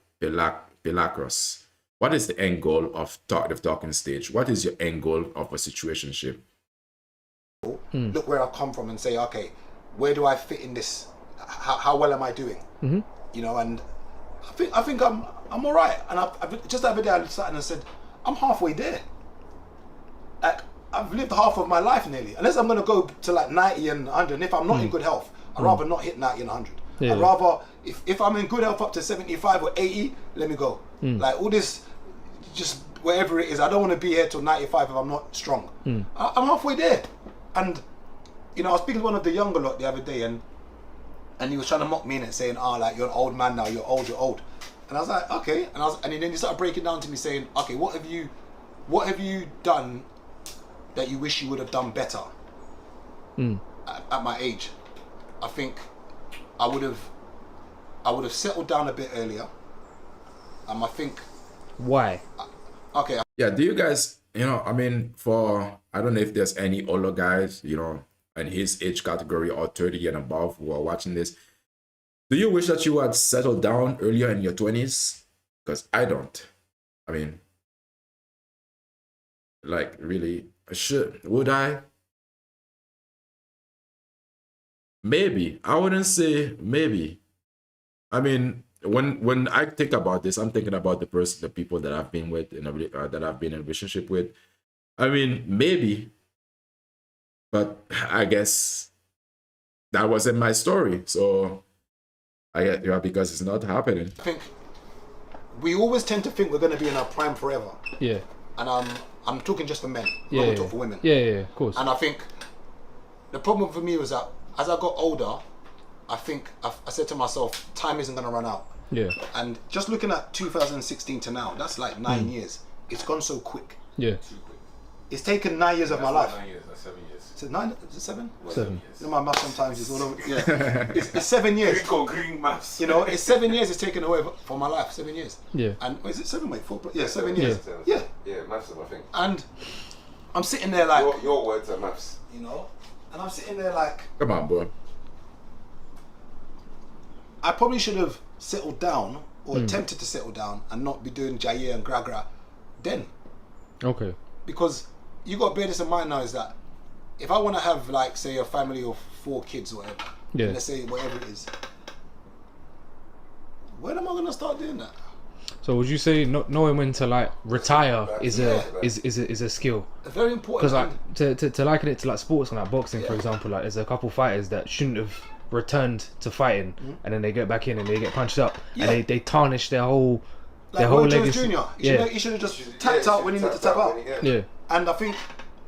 S1: Pelacros. What is the end goal of the talking stage? What is your end goal of a situationship?
S3: Look where I've come from and say, okay, where do I fit in this? How well am I doing? And I think I'm all right. And I've just the other day I sat and said, I'm halfway there. Like, I've lived half of my life nearly. Unless I'm going to go to like 90 and 100. And if I'm not in good health, I'd rather not hit 90 and 100.
S5: Yeah.
S3: I'd rather, if I'm in good health up to 75 or 80, let me go. Like all this, just wherever it is, I don't want to be here till 95 if I'm not strong. I'm halfway there. And, I was speaking to one of the younger lot the other day, and he was trying to mock me in it, saying, like, you're an old man now, you're old. And I was like, okay. And then he started breaking down to me saying, okay, what have you done that you wish you would have done better at my age? I think I would have settled down a bit earlier. I think.
S5: Why?
S3: Okay.
S1: Yeah, do you guys, I mean, I don't know if there's any older guys, in his age category or 30 and above who are watching this. Do you wish that you had settled down earlier in your 20s? Because I don't. I mean, like, really, would I? Maybe. I wouldn't say maybe. I mean, when I think about this, I'm thinking about the people that I've been with, that I've been in a relationship with. I mean, maybe, but I guess that wasn't my story. So I get, because it's not happening.
S3: I think we always tend to think we're going to be in our prime forever.
S5: Yeah.
S3: And I'm talking just for men.
S5: Yeah.
S3: I'm not talking for women.
S5: Yeah, of course.
S3: And I think the problem for me was that as I got older, I think I said to myself, time isn't going to run out.
S5: Yeah.
S3: And just looking at 2016 to now, that's like 9 years. It's gone so quick.
S5: Yeah.
S3: It's taken 9 years of my life.
S4: 9 years, that's 7 years.
S3: Is it 9? Is it 7?
S5: 7.
S3: My math sometimes is all over. Yeah. It's 7 years.
S4: Green maths.
S3: It's 7 years it's taken away from my life. 7 years.
S5: Yeah.
S3: And is it 7? Wait, 4? Yeah, 7 years. Yeah.
S4: Yeah, maths is my thing.
S3: And I'm sitting there like,
S4: Your words are maths.
S3: and I'm sitting there like,
S1: Come on, boy.
S3: I probably should have settled down or attempted to settle down and not be doing Jair and Gragra then.
S5: Okay.
S3: Because you got to bear this in mind now is that if I want to have like say a family of 4 kids or whatever, let's say whatever it is, when am I going to start doing that?
S5: So would you say knowing when to like retire is a skill?
S3: Very important.
S5: Because like to liken it to like sports and like boxing, for example, like there's a couple fighters that shouldn't have returned to fighting, and then they get back in and they get punched up, and they tarnish their whole legacy.
S3: Jr. He should have just tapped out when he needed to tap out.
S5: Yeah.
S3: And I think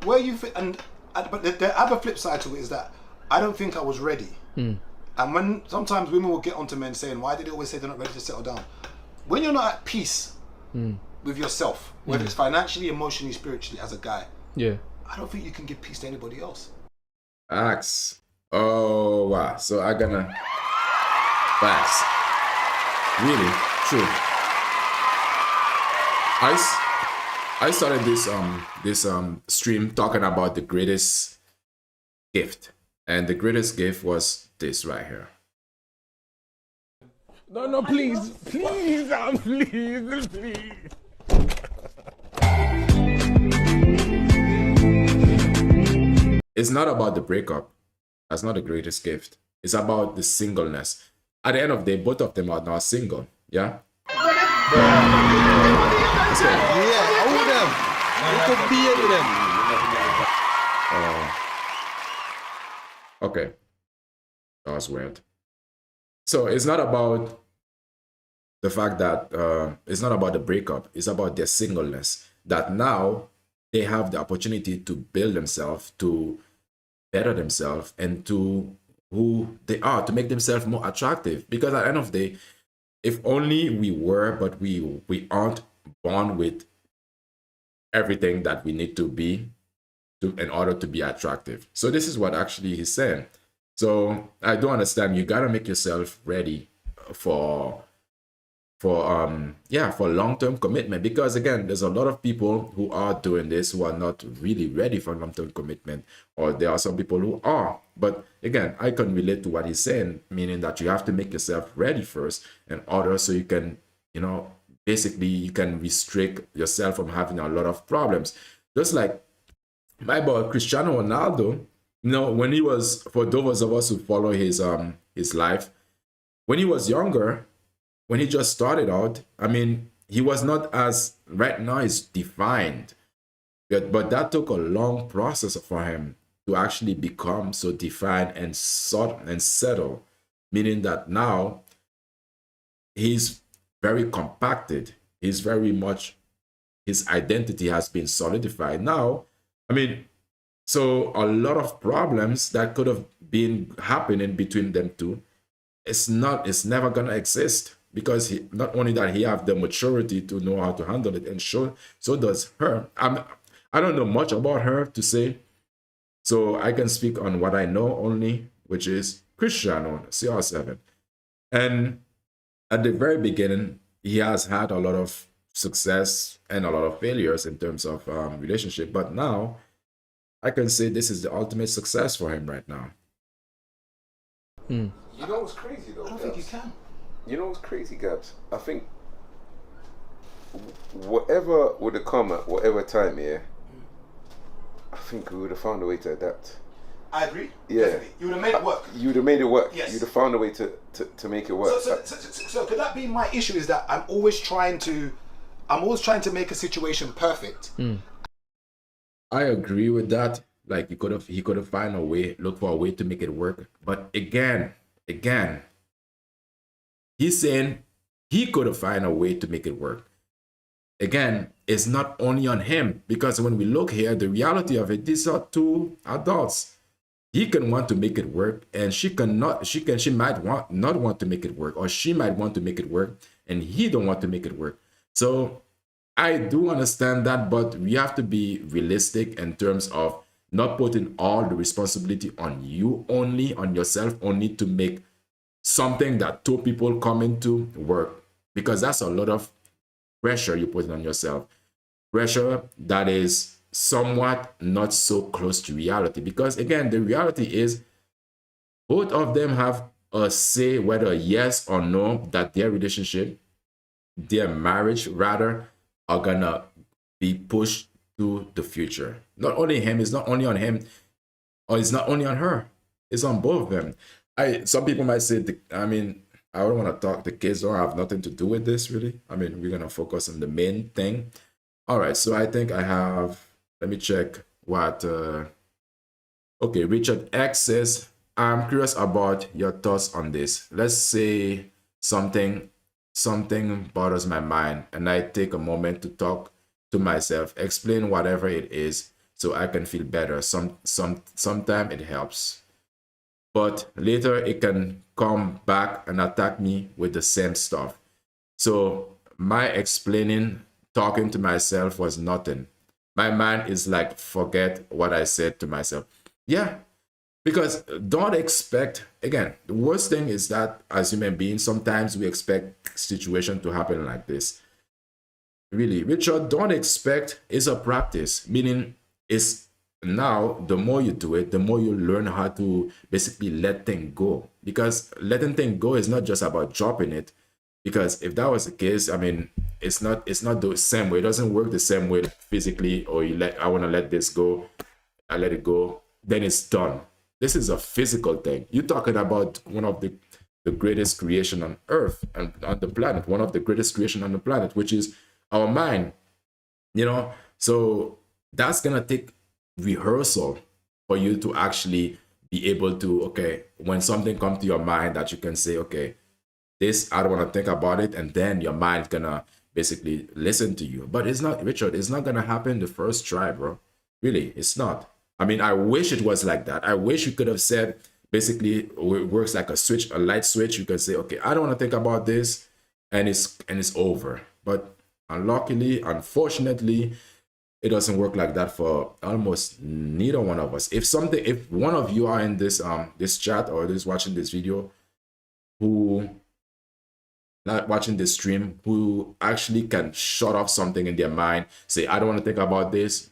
S3: where you fit, but the other flip side to it is that I don't think I was ready. And when sometimes women will get onto men saying, why did they always say they're not ready to settle down? When you're not at peace with yourself, whether it's financially, emotionally, spiritually, as a guy, I don't think you can give peace to anybody else.
S1: Facts. Oh wow. So I'm gonna facts. Really true. I started this stream talking about the greatest gift, and the greatest gift was this right here.
S2: No, please, please.
S1: It's not about the breakup. That's not the greatest gift. It's about the singleness. At the end of the day, both of them are now single. Yeah? Let's go.
S7: Yeah, all of them. You could be into them.
S1: Okay, that was weird. So it's not about the fact that it's not about the breakup. It's about their singleness. That now they have the opportunity to build themselves, to better themselves, and to who they are, to make themselves more attractive. Because at the end of the day, if only we were, but we aren't born with everything that we need to be to in order to be attractive. So this is what actually he's saying. So I do understand you gotta make yourself ready for for long-term commitment, because again there's a lot of people who are doing this who are not really ready for long-term commitment, or there are some people who are. But again, I can relate to what he's saying, meaning that you have to make yourself ready first in order so you can, you know, basically you can restrict yourself from having a lot of problems. Just like my boy Cristiano Ronaldo, you know, when he was, for those of us who follow his life, when he was younger, when he just started out, I mean, he was not as right now is defined, but that took a long process for him to actually become so defined and sort and settle, meaning that now he's very compacted. He's very much, his identity has been solidified. Now, I mean, so a lot of problems that could have been happening between them two, it's never gonna exist, because he, not only that he have the maturity to know how to handle it, and so does her. I don't know much about her to say, so I can speak on what I know only, which is Cristiano CR7. And at the very beginning, he has had a lot of success and a lot of failures in terms of relationship, but now I can say this is the ultimate success for him right now.
S4: You know what's crazy though?
S3: I don't think you can.
S4: You know what's crazy, Gabs? I think whatever would have come at whatever time, yeah, I think we would have found a way to adapt.
S3: I agree.
S4: Yeah.
S3: Definitely. You would have made it work.
S4: You'd have made it work.
S3: Yes.
S4: You'd have found a way to make it work.
S3: So could that be my issue? Is that I'm always trying to make a situation perfect.
S1: I agree with that. Like he could have found a way, look for a way to make it work. But again, he's saying he could have found a way to make it work. Again, it's not only on him, because when we look here, the reality of it, these are two adults. He can want to make it work, and she might not want to make it work, or she might want to make it work and he don't want to make it work. So I do understand that, but we have to be realistic in terms of not putting all the responsibility on you only, on yourself only, to make something that two people come into work, because that's a lot of pressure you put on yourself. Pressure that is somewhat not so close to reality, because again, the reality is both of them have a say whether yes or no that their relationship, their marriage rather, are gonna be pushed to the future. Not only him, it's not only on him, or it's not only on her, it's on both of them. Some people might say, I mean, I don't want to talk, the kids don't have nothing to do with this really. I mean, we're gonna focus on the main thing. All right, so I think I have, let me check what okay, Richard X says, I'm curious about your thoughts on this. Let's say something bothers my mind, and I take a moment to talk to myself, explain whatever it is so I can feel better. Sometimes it helps, but later it can come back and attack me with the same stuff. So my explaining, talking to myself was nothing. My mind is like, forget what I said to myself. Yeah, because don't expect, again, the worst thing is that as human beings, sometimes we expect situation to happen like this. Really, Richard, don't expect, it's a practice, meaning it's now, the more you do it, the more you learn how to basically let things go. Because letting things go is not just about dropping it. Because if that was the case, I mean, it's not the same way. It doesn't work the same way physically, or I want to let this go, I let it go, then it's done. This is a physical thing. You're talking about one of the greatest creation on earth and on the planet, one of the greatest creation on the planet, which is our mind, you know? So that's gonna take rehearsal for you to actually be able to, okay, when something comes to your mind that you can say, okay, this, I don't want to think about it, and then your mind's gonna basically listen to you. But it's not, Richard, it's not gonna happen the first try, bro. Really, it's not. I mean, I wish it was like that. I wish you could have said, basically, it works like a switch, a light switch. You could say, okay, I don't want to think about this, and it's over. But unluckily, unfortunately, it doesn't work like that for almost neither one of us. If one of you are in this chat or this watching this video, who not watching this stream, who actually can shut off something in their mind, say, I don't want to think about this.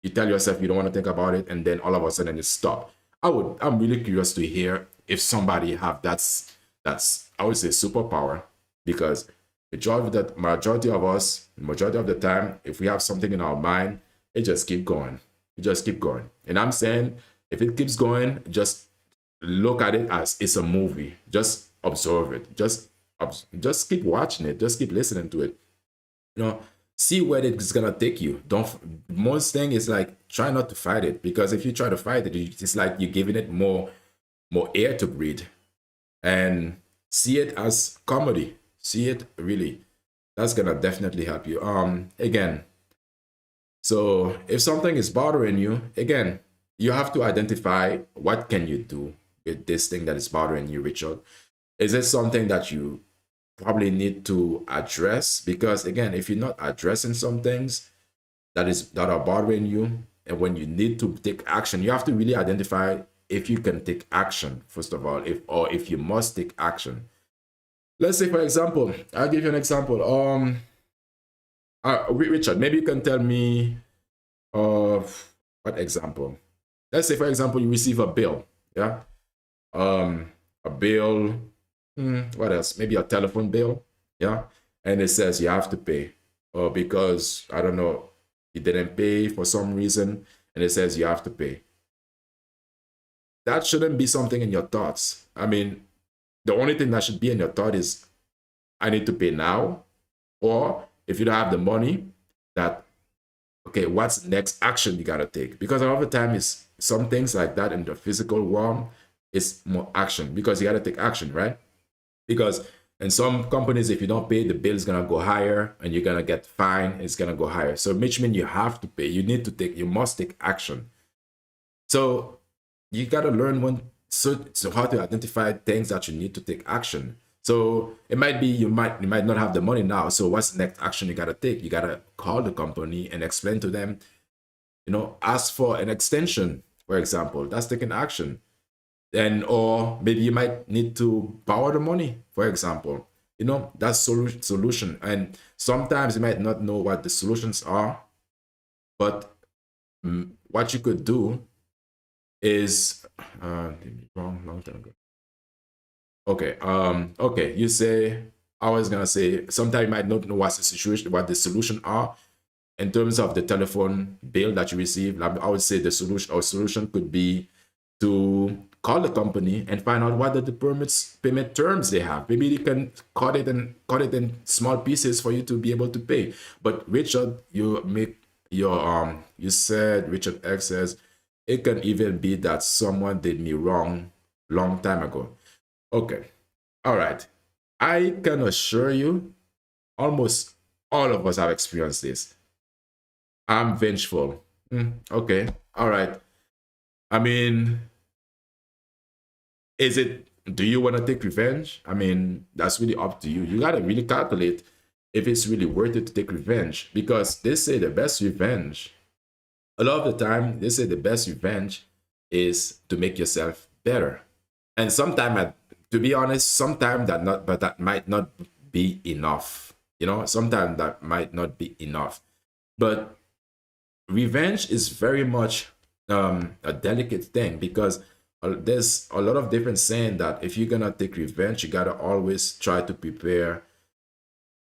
S1: You tell yourself you don't want to think about it, and then all of a sudden it stop. I'm really curious to hear if somebody have that's I would say superpower, because majority of us, majority of the time, if we have something in our mind, it just keep going. It just keep going. And I'm saying, if it keeps going, just look at it as it's a movie. Just observe it. Just keep watching it. Just keep listening to it. You know, see where it's gonna take you. Most thing is like, try not to fight it, because if you try to fight it, it's like you're giving it more air to breathe. And see it as comedy. See it really. That's gonna definitely help you. Again, so if something is bothering you, again, you have to identify what can you do with this thing that is bothering you, Richard. Is it something that you probably need to address? Because again, if you're not addressing some things that are bothering you, and when you need to take action, you have to really identify if you can take action, first of all, if you must take action. Let's say, for example, I'll give you an example. Richard, maybe you can tell me of what example. Let's say, for example, you receive a bill, yeah, a bill. What else? Maybe a telephone bill, yeah, and it says you have to pay, or because I don't know, you didn't pay for some reason, and it says you have to pay. That shouldn't be something in your thoughts. I mean, the only thing that should be in your thought is, I need to pay now, or if you don't have the money, that, okay, what's the next action you gotta take? Because a lot of the time, is some things like that in the physical realm, it's more action, because you gotta take action, right? Because in some companies, if you don't pay, the bill is gonna go higher, and you're gonna get fined. It's gonna go higher. So which means you have to pay. You must take action. So you gotta learn so how to identify things that you need to take action. So it might be you might not have the money now. So what's the next action you gotta take? You gotta call the company and explain to them. Ask for an extension, for example. That's taking action. Or maybe you might need to borrow the money, for example. That's solution. And sometimes you might not know what the solutions are, but what you could do is long time ago. Okay. Okay. You say, I was gonna say, sometimes you might not know what the solution are in terms of the telephone bill that you receive. I would say the solution could be to call the company and find out what are the payment terms they have. Maybe they can cut it in small pieces for you to be able to pay. But Richard, you said, Richard X says, it can even be that someone did me wrong long time ago. Okay. All right. I can assure you, almost all of us have experienced this. I'm vengeful. Okay. All right. I mean, do you want to take revenge? I mean, that's really up to you. You got to really calculate if it's really worth it to take revenge, because they say the best revenge, a lot of the time, they say the best revenge is to make yourself better. And sometimes, to be honest, sometimes that might not be enough. Sometimes that might not be enough. But revenge is very much a delicate thing, because there's a lot of different saying that if you're gonna take revenge, you gotta always try to prepare,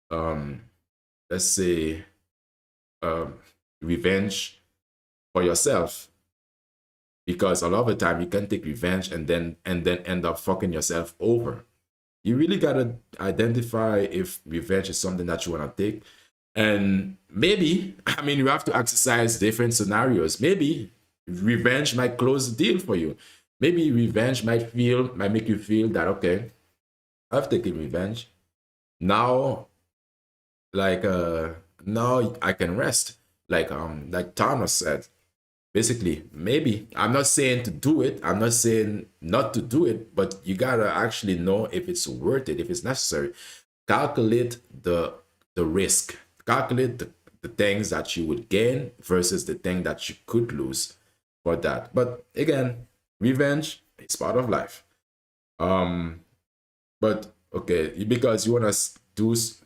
S1: let's say, revenge for yourself, because a lot of the time you can take revenge and then end up fucking yourself over. You really gotta identify if revenge is something that you wanna take, and maybe, I mean, you have to exercise different scenarios. Maybe revenge might close the deal for you. maybe revenge might make you feel that, okay, I've taken revenge. Now, like now I can rest. Like Thanos said. Basically, maybe I'm not saying to do it. I'm not saying not to do it, but you gotta actually know if it's worth it, if it's necessary. Calculate the risk. Calculate the things that you would gain versus the thing that you could lose for that. But again, revenge is part of life. But okay, because you wanna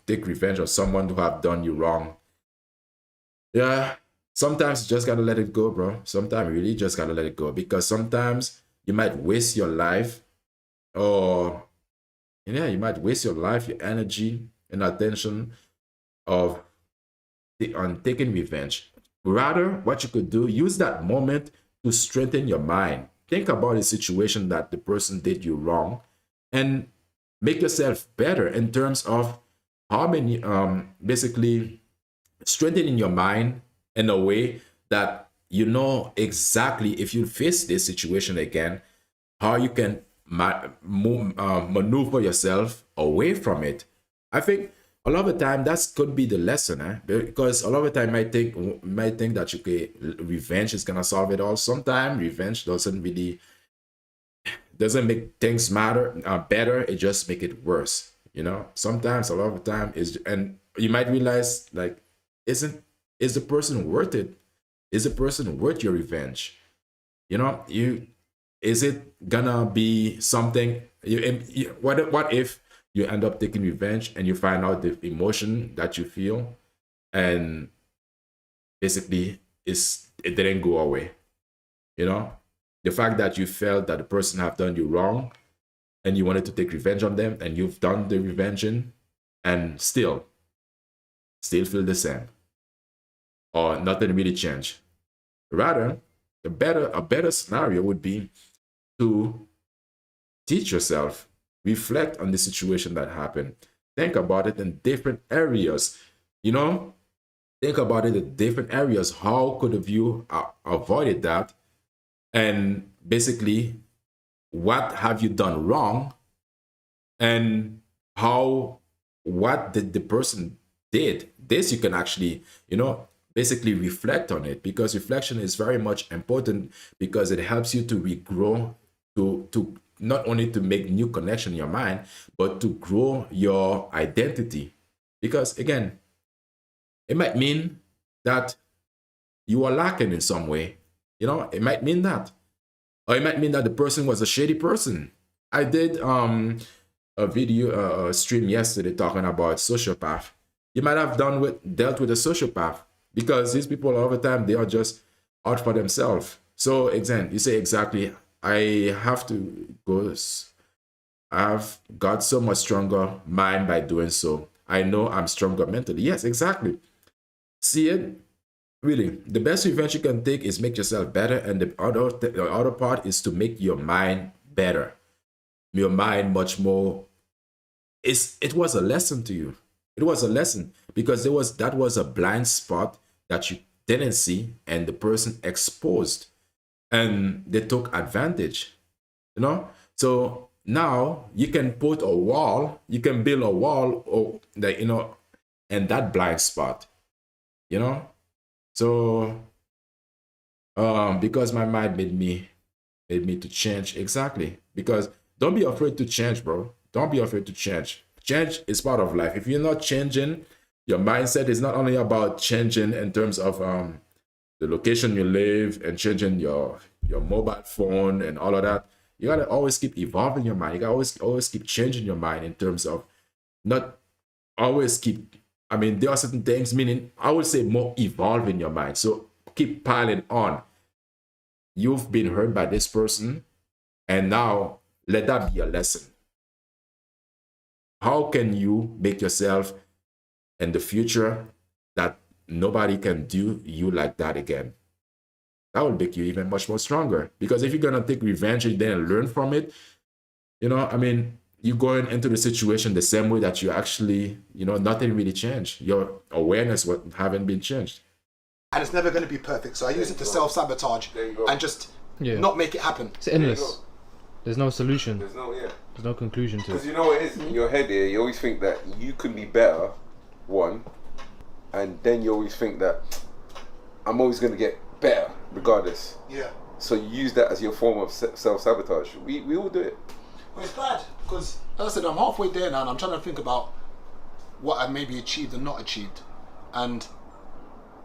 S1: take revenge on someone who have done you wrong. Yeah, sometimes you just gotta let it go, bro. Sometimes you really just gotta let it go because sometimes you might waste your life, or yeah, you might waste your life, your energy, and attention of on taking revenge. Rather, what you could do, use that moment to strengthen your mind. Think about the situation that the person did you wrong, and make yourself better in terms of how many basically strengthening your mind in a way that you know exactly if you face this situation again, how you can maneuver yourself away from it. I think a lot of the time that could be the lesson, because a lot of the time might think that revenge is gonna solve it all. Sometimes revenge doesn't make things better. It just make it worse. Sometimes a lot of the time and you might realize, like, is the person worth it? Is the person worth your revenge? Is it gonna be something? What if you end up taking revenge and you find out the emotion that you feel, and basically it didn't go away? The fact that you felt that the person have done you wrong, and you wanted to take revenge on them, and you've done the revenging, and still feel the same, or nothing really changed. Rather, a better scenario would be to teach yourself, reflect on the situation that happened, think about it in different areas. Think about it in different areas. How could have you avoided that? And basically, what have you done wrong? And what did the person did? This you can actually, basically reflect on it, because reflection is very much important, because it helps you to regrow, to not only to make new connection in your mind, but to grow your identity. Because again, it might mean that you are lacking in some way. It might mean that. Or it might mean that the person was a shady person. I did a video, a stream yesterday talking about sociopath. You might have dealt with a sociopath, because these people all the time, they are just out for themselves. So again, you say exactly, I've got so much stronger mind by doing so. I know I'm stronger mentally. Yes, exactly. See it? Really, the best revenge you can take is make yourself better, and the other part is to make your mind better. Your mind much more. It was a lesson to you. It was a lesson, because that was a blind spot that you didn't see, and the person exposed, and they took advantage. So now you can put a wall. You can build a wall, or and that blind spot. So, because my mind made me to change. Exactly. Because don't be afraid to change, bro. Don't be afraid to change. Change is part of life. If you're not changing, your mindset is not only about changing in terms of the location you live, and changing your mobile phone and all of that. You gotta always keep evolving your mind. You gotta always keep changing your mind in terms of not always keep. I mean, there are certain things, meaning I would say more evolve in your mind. So keep piling on. You've been hurt by this person, and now let that be a lesson. How can you make yourself in the future that nobody can do you like that again? That will make you even much more stronger. Because if you're going to take revenge and then learn from it, you're going into the situation the same way that you actually, nothing really changed. Your awareness haven't been changed.
S3: And it's never going to be perfect. So I use it to self-sabotage and just
S5: Yeah.
S3: not make it happen.
S5: It's endless. There's no solution.
S4: There's
S5: No conclusion to
S4: because
S5: it.
S4: you know what it is in your head here. You always think that you can be better, one, and then you always think that I'm always gonna get better regardless.
S3: Yeah.
S4: So you use that as your form of self-sabotage. We all do it.
S3: Well, it's bad because, as I said, I'm halfway there now, and I'm trying to think about what I maybe achieved and not achieved. And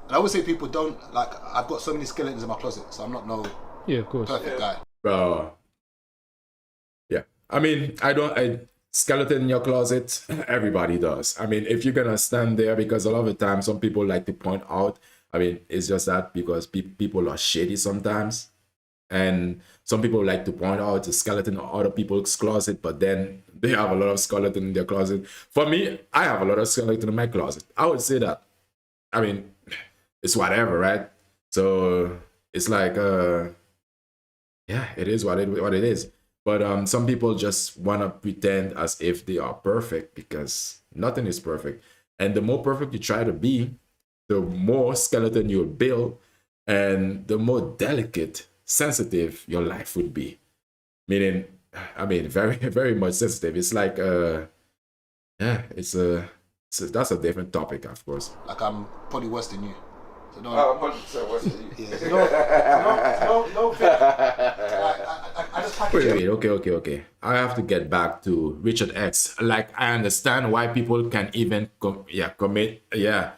S3: I always say people don't like. I've got so many skeletons in my closet, so I'm not no
S5: Yeah, of course.
S3: perfect guy.
S1: Yeah. I mean, skeleton in your closet, everybody does. I mean, if you're gonna stand there, because a lot of the time some people like to point out, I mean, it's just that because people are shady sometimes. And some people like to point out the skeleton in other people's closet, but then they have a lot of skeleton in their closet. For me, I have a lot of skeleton in my closet. I would say that. I mean, it's whatever, right? So it's like, yeah, it is what it is. But some people just want to pretend as if they are perfect because nothing is perfect. And the more perfect you try to be, the more skeleton you'll build and the more delicate, sensitive your life would be. Meaning, I mean, very, very much sensitive. It's like, yeah, that's a different topic, of course.
S3: Like I'm probably worse than you. So don't.
S4: I'm 100% worse than you.
S3: Yeah, so don't think. I just package it.
S1: Wait, okay. I have to get back to Richard X. Like, I understand why people can even commit. Yeah,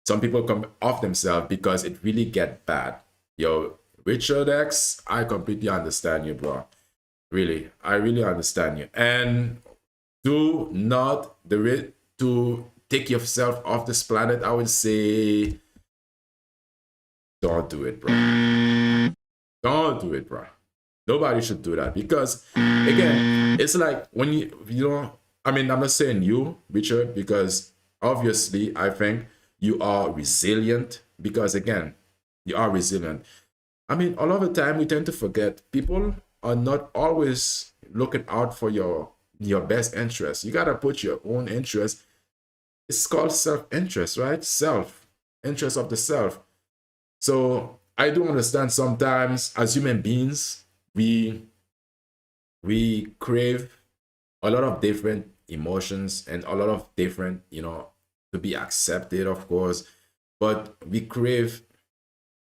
S1: some people come off themselves because it really get bad. Yo, Richard X, I completely understand you, bro. Really, I really understand you. And do not to take yourself off this planet. I would say, don't do it, bro. Don't do it, bro. Nobody should do that because, again, it's like when you know. I mean, I'm not saying you, Richard, because obviously I think you are resilient. Because again, you are resilient. I mean, a lot of the time we tend to forget people are not always looking out for your best interest. You gotta put your own interest. It's called self-interest, right? Interest of the self. So I do understand sometimes as human beings, we crave a lot of different emotions and a lot of different, to be accepted, of course, but we crave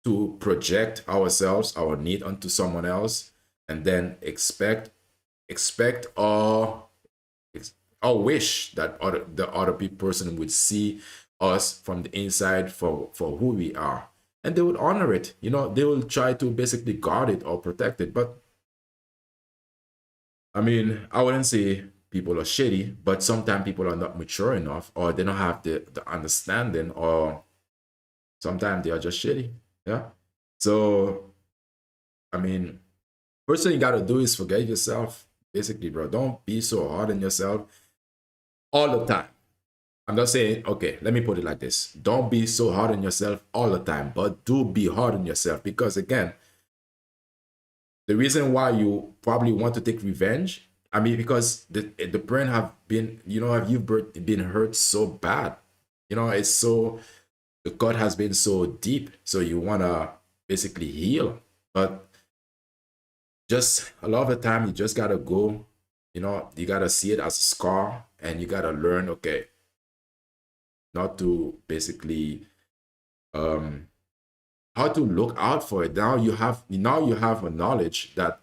S1: to project ourselves, our need onto someone else, and then expect or wish that the other person would see us from the inside for who we are, and they would honor it. They will try to basically guard it or protect it. But I mean, I wouldn't say people are shitty, but sometimes people are not mature enough, or they don't have the understanding, or sometimes they are just shitty. Yeah. So, I mean, first thing you gotta do is forget yourself. Basically, bro, don't be so hard on yourself all the time. I'm not saying, okay, let me put it like this. Don't be so hard on yourself all the time, but do be hard on yourself. Because again, the reason why you probably want to take revenge, I mean, because the brain have been, you've been hurt so bad. It's so, the cut has been so deep. So you want to basically heal. But just a lot of the time, you just got to go, you got to see it as a scar, and you got to learn, okay, not to basically, how to look out for it. Now you have a knowledge that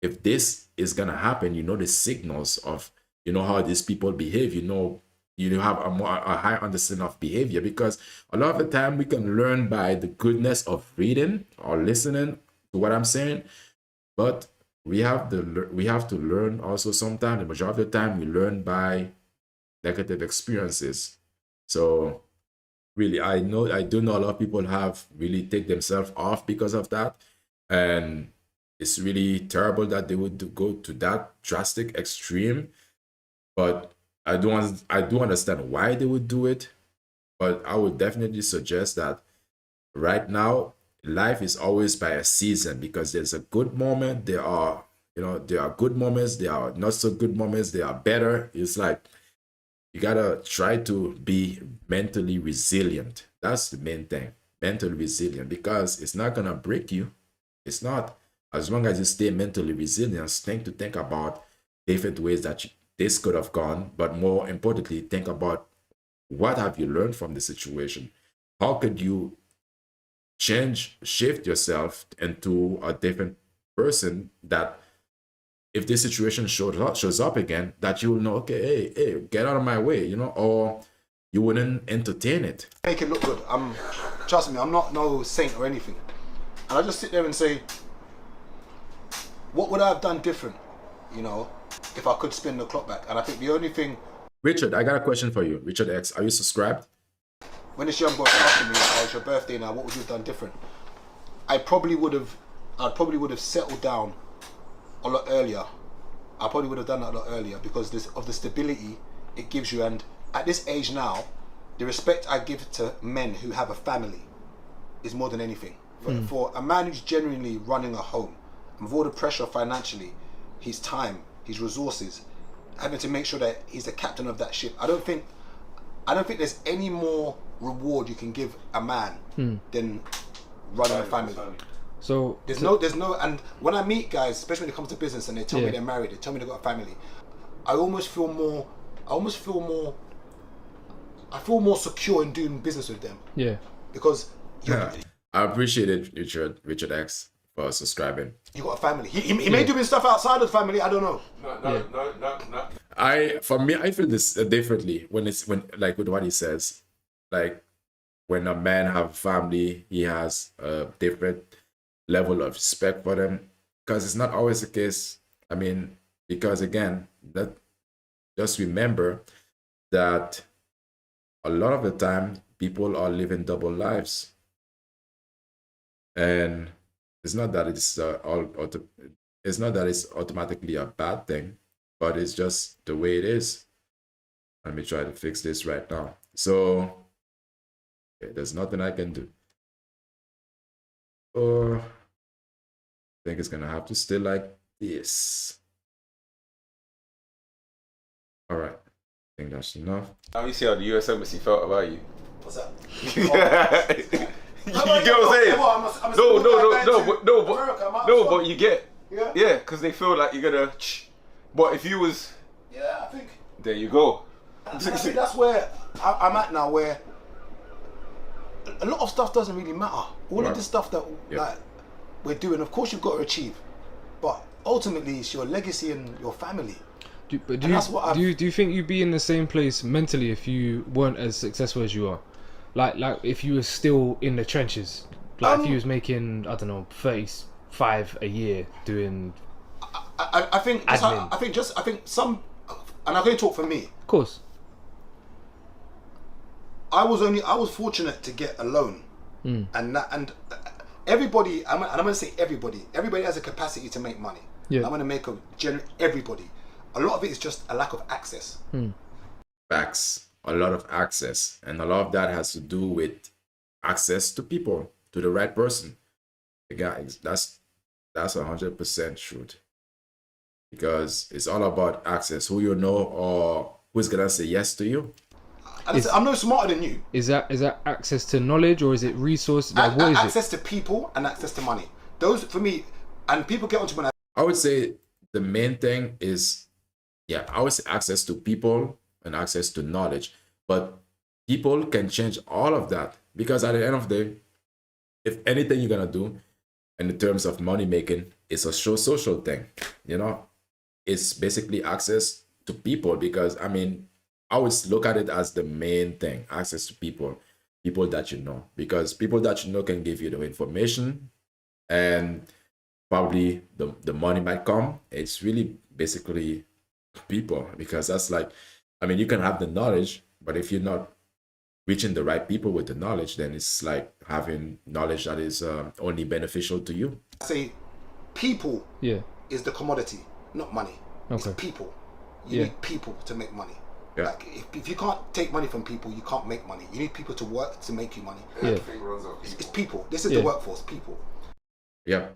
S1: if this is gonna happen, the signals of, how these people behave. You have a high understanding of behavior, because a lot of the time we can learn by the goodness of reading or listening to what I'm saying, but we have to learn also. Sometimes, the majority of the time, we learn by negative experiences. So really, I do know a lot of people have really take themselves off because of that, and it's really terrible that they would go to that drastic extreme. But I do understand why they would do it. But I would definitely suggest that right now, life is always by a season, because there's a good moment. There are good moments. There are not so good moments. They are better. It's like, you gotta try to be mentally resilient. That's the main thing. Mentally resilient, because it's not gonna break you. It's not. as long as you stay mentally resilient, think about different ways that this could have gone, but more importantly, think about what have you learned from the situation? How could you shift yourself into a different person that if this situation shows up again, that you will know, okay, hey, get out of my way, you know, or you wouldn't entertain it.
S3: Make it look good. Trust me, I'm not no saint or anything. And I just sit there and say, what would I have done different, you know, if I could spin the clock back? And I think the only thing...
S1: Richard, I got a question for you. Richard X, are you subscribed?
S3: When this young boy asked me, oh, it's your birthday now, what would you have done different? I'd probably would have settled down a lot earlier. I probably would have done that a lot earlier because of the stability it gives you. And at this age now, the respect I give to men who have a family is more than anything. For a man who's genuinely running a home, and with all the pressure financially, his time, his resources, having to make sure that he's the captain of that ship. I don't think there's any more reward you can give a man than running a family.
S5: So
S3: there's no, and when I meet guys, especially when it comes to business, and they tell me they're married, they tell me they've got a family, I feel more secure in doing business with them.
S5: Yeah.
S3: Because
S1: I appreciate it, Richard X, for subscribing.
S3: You got a family. He may do stuff outside of the family. I don't know.
S4: No.
S1: I feel this differently when like with what he says, like when a man have a family, he has a different level of respect for them, because it's not always the case. I mean, because again, that just remember that a lot of the time people are living double lives, and it's not that it's automatically a bad thing, but it's just the way it is. Let me try to fix this right now. So there's nothing I can do. I think it's gonna have to stay like this. All right, I think that's enough.
S4: How you see how the US Embassy felt about you?
S3: What's that?
S4: You get what I'm saying? But you get, because they feel like you're gonna. But if you was,
S3: I think.
S4: There you go.
S3: I think that's where I'm at now, where a lot of stuff doesn't really matter. All of the stuff that like we're doing, of course you've got to achieve, but ultimately it's your legacy and your family.
S5: Do you think you'd be in the same place mentally if you weren't as successful as you are? Like if you were still in the trenches, like if you was making, I don't know, 35 a year doing.
S3: I think some, and I'm going to talk for me.
S5: Of course.
S3: I was fortunate to get a loan, and everybody. I'm going to say everybody. Everybody has a capacity to make money. Yeah. I'm going to make everybody. A lot of it is just a lack of access.
S1: Facts. A lot of access, and a lot of that has to do with access to people, to the right person. Guys, that's 100% truth, because it's all about access. Who you know, or who's gonna say yes to you.
S3: I'm no smarter than you.
S5: Is that access to knowledge, or is it resource? Like, what is
S3: access to people and access to money. Those for me, and people get onto when
S1: I would say the main thing is, I would say access to people and access to knowledge. But people can change all of that, because at the end of the day, if anything you're gonna do in terms of money making, it's a social thing. You know, it's basically access to people, because I mean, I would look at it as the main thing: access to people that you know, because people that you know can give you the information, and probably the money might come. It's really basically people, because that's like, I mean, you can have the knowledge, but if you're not reaching the right people with the knowledge, then it's like having knowledge that is only beneficial to you.
S3: I say people is the commodity, not money.
S5: Okay.
S3: It's people. You need people to make money.
S1: Yeah.
S3: Like if you can't take money from people, you can't make money. You need people to work to make you money.
S5: Yeah.
S3: It's people. This is the workforce, people.
S1: Yeah.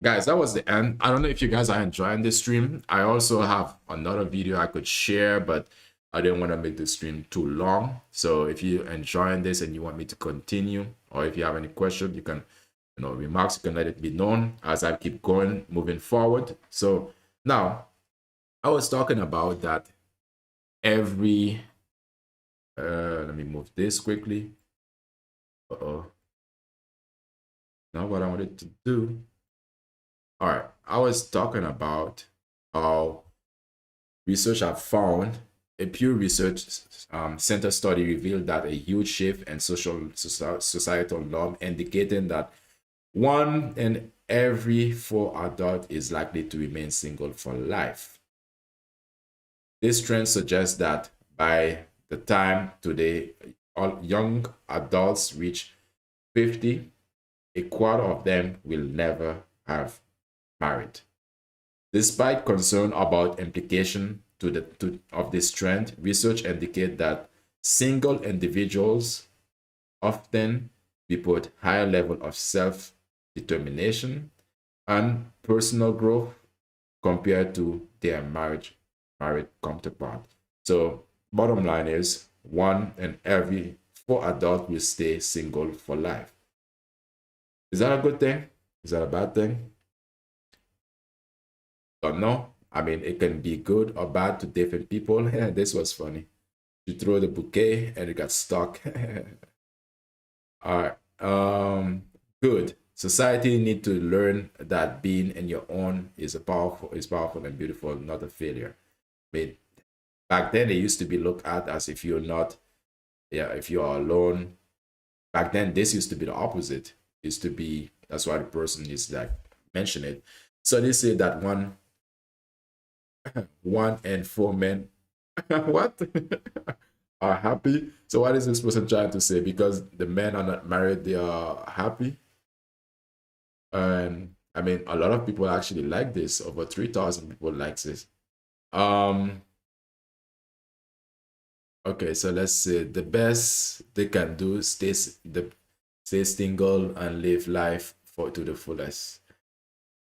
S1: Guys, that was the end. I don't know if you guys are enjoying this stream. I also have another video I could share, but I didn't want to make the stream too long. So if you're enjoying this and you want me to continue, or if you have any question, you can remarks. You can let it be known as I keep going, moving forward. So now, I was talking about that every. Let me move this quickly. Not what I wanted to do. All right, I was talking about how research have found a Pew Research Center study revealed that a huge shift in societal norm indicating that 1 in every 4 adults is likely to remain single for life. This trend suggests that by the time today all young adults reach 50, a quarter of them will never have married. Despite concern about implication of this trend, research indicates that single individuals often report higher level of self-determination and personal growth compared to their married counterpart. So bottom line is 1 in every 4 adults will stay single for life. Is that a good thing? Is that a bad thing? Don't know. I mean, it can be good or bad to different people. This was funny. You throw the bouquet and it got stuck. All right. Good. Society need to learn that being in your own is powerful and beautiful, not a failure. I mean, back then it used to be looked at as if you're not, if you are alone. Back then, this used to be the opposite. It used to be, that's why the person is like mention it. So they say that 1 in 4 men what are happy. So what is this person trying to say? Because the men are not married, they are happy. And I mean, a lot of people actually like this. Over 3,000 people likes this. Okay, so let's say the best they can do is stay single and live life to the fullest.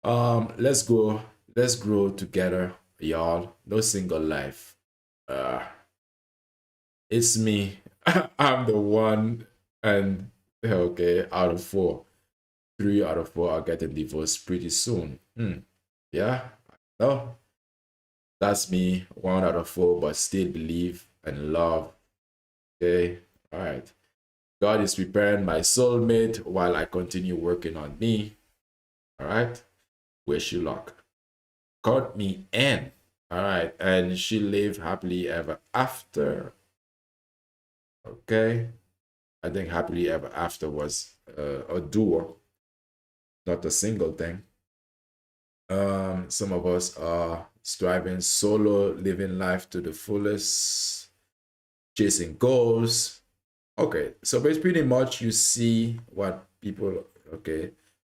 S1: Let's grow together, y'all. No single life. It's me. I'm the one, and okay, out of 4, 3 out of 4 are getting divorced pretty soon. Yeah, no, that's me. 1 out of 4, but still believe and love. Okay, all right. God is preparing my soulmate while I continue working on me. All right. Wish you luck. Caught me in. All right. And she lived happily ever after. Okay. I think happily ever after was a duo, not a single thing. Some of us are striving solo, living life to the fullest, chasing goals. Okay, so it's pretty much you see what people, okay,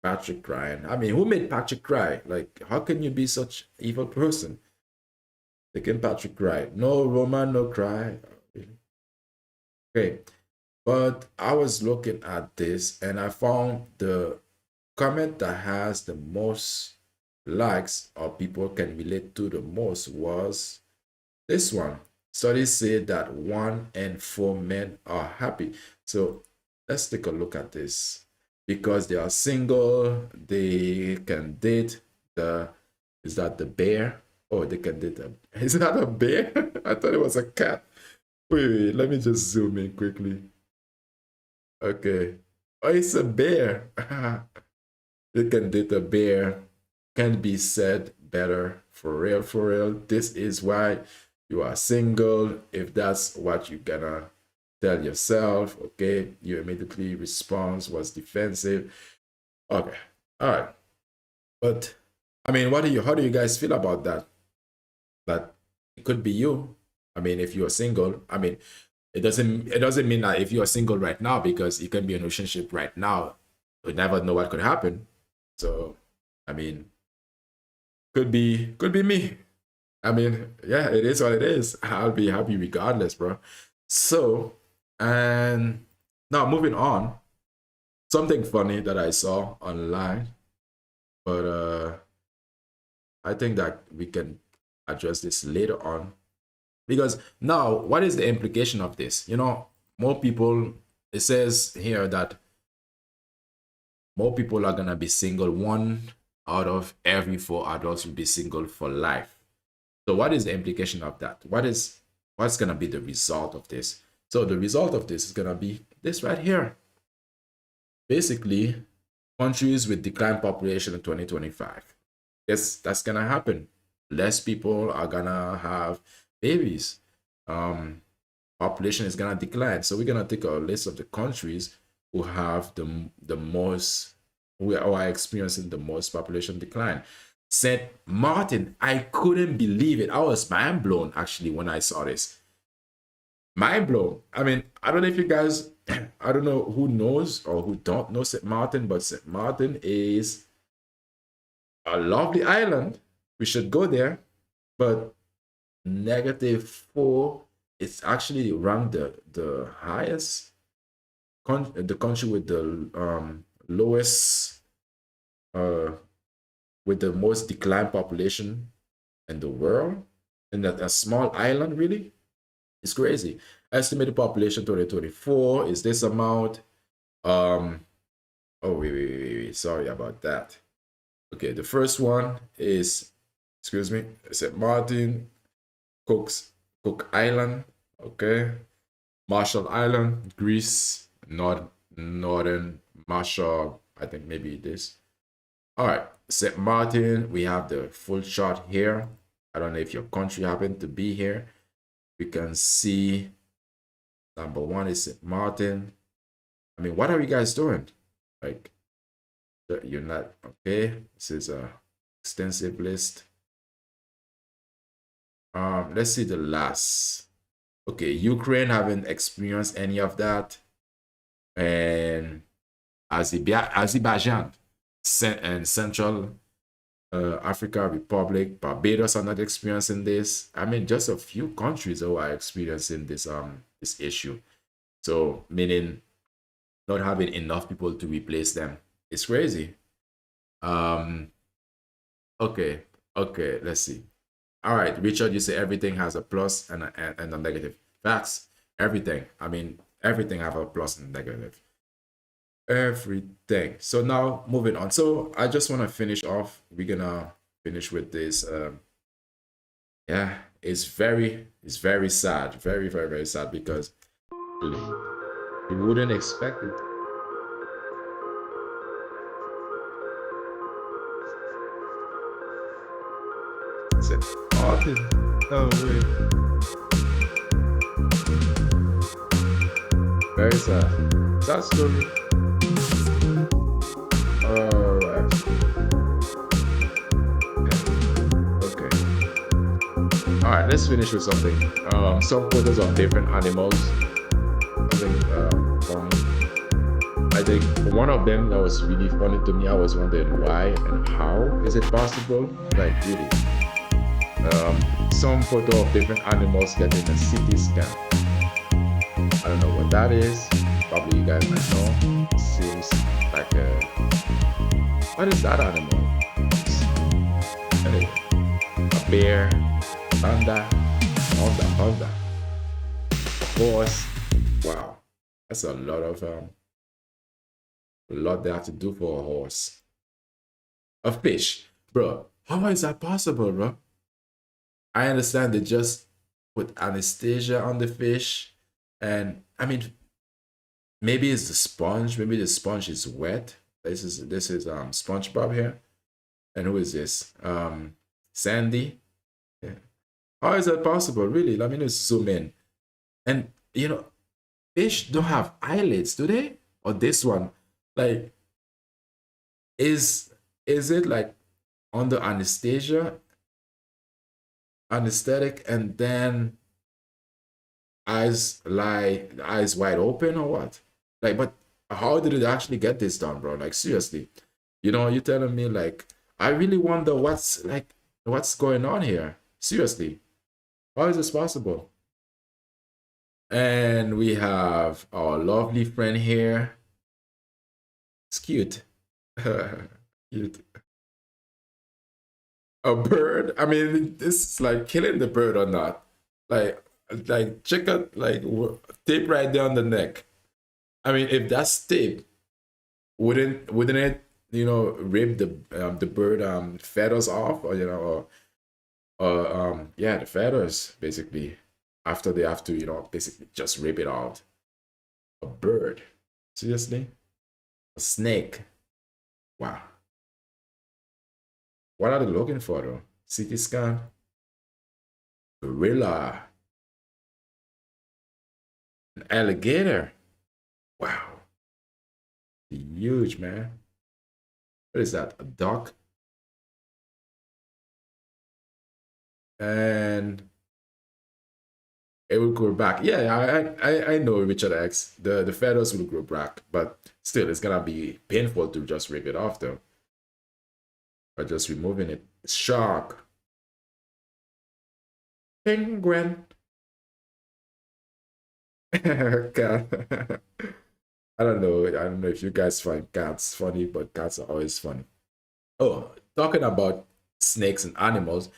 S1: Patrick crying. I mean, who made Patrick cry? Like, how can you be such an evil person? Making Patrick cry. No Roman, no cry. Okay, but I was looking at this and I found the comment that has the most likes or people can relate to the most was this one. Studies say that 1 in 4 men are happy. So let's take a look at this. Because they are single, they can date is that the bear? Oh, they can date is that a bear? I thought it was a cat. Wait, let me just zoom in quickly. Okay. Oh, it's a bear. They can date a bear. Can be said better. For real, for real. This is why you are single. If that's what you're gonna tell yourself, okay, you immediately respond was defensive. Okay, all right. But I mean, how do you guys feel about that? That it could be you. I mean, if you're single, I mean, it doesn't mean that if you're single right now, because you can be in a relationship right now, you never know what could happen. So, I mean, could be me. I mean, yeah, it is what it is. I'll be happy regardless, bro. So, and now moving on, something funny that I saw online, but I think that we can address this later on. Because now, what is the implication of this? You know, more people, it says here that more people are gonna be single. 1 out of every 4 adults will be single for life. So what is the implication of that? What's gonna be the result of this? So the result of this is gonna be this right here. Basically, countries with declined population in 2025. Yes, that's gonna happen. Less people are gonna have babies. Population is gonna decline. So we're gonna take a list of the countries who have the most, who are experiencing the most population decline. Saint Martin, I couldn't believe it. I was mind blown actually when I saw this. Mind blown. I mean, I don't know if you guys, I don't know who knows or who don't know Saint Martin, but Saint Martin is a lovely island. We should go there, but -4. It's actually ranked the highest, the country with the lowest, with the most declined population in the world, and that a small island really. It's crazy. Estimated population 2024 is this amount. Oh wait. Sorry about that. Okay, the first one is, excuse me, St. Martin, Cook Island. Okay, Marshall Island, Greece, Northern Marshall. I think maybe this. All right, St. Martin. We have the full chart here. I don't know if your country happened to be here. We can see number 1 is St. Martin. I mean, what are you guys doing? Like, you're not okay. This is a extensive list. Let's see the last. Okay, Ukraine haven't experienced any of that, and Azerbaijan and Central Africa Republic, Barbados are not experiencing this. I mean, just a few countries who are experiencing this this issue. So meaning not having enough people to replace them. It's crazy. Okay, let's see. All right, Richard, you say everything has a plus and a negative. Facts. Everything. I mean, everything have a plus and negative. Everything. So now moving on. So I just want to finish off. We're gonna finish with this. Yeah, it's very sad. Very sad because you wouldn't expect it. It's an artist. Oh wait. Very sad. Sad story. Alright. Okay. Alright, let's finish with something. Some photos of different animals. I think one of them that was really funny to me, I was wondering why and how is it possible? Like really. Some photo of different animals getting a CT scan. I don't know what that is. Probably you guys might know. Seems like a... What is that animal? Anyway, a bear, panda, Honda, a horse. Wow, that's a lot they have to do for a horse. A fish, bro. How is that possible, bro? I understand they just put anesthesia on the fish, and I mean, maybe it's the sponge. Maybe the sponge is wet. This is SpongeBob here, and who is this? Sandy. Yeah. How is that possible? Really? Let me just zoom in, and you know, fish don't have eyelids, do they? Or this one, like, is it like under anesthetic, and then eyes wide open or what? Like, but how did it actually get this done, bro? Like, seriously, you're telling me, like, I really wonder what's going on here. Seriously, how is this possible? And we have our lovely friend here. It's cute. Cute. A bird. I mean, this is like killing the bird or not. Like check out, like, tape right there on the neck. I mean, if that's tape, wouldn't it, rip the bird feathers off, or yeah, the feathers basically, after they have to, basically just rip it out. A bird, seriously? A snake? Wow. What are they looking for though? CT scan? Gorilla? An alligator? Wow. Huge, man. What is that? A duck? And it will grow back. Yeah, I know Richard X. The feathers will grow back, but still, it's gonna be painful to just rip it off though. By just removing it. Shark. Penguin. Cat. I don't know. I don't know if you guys find cats funny, but cats are always funny. Oh, talking about snakes and animals,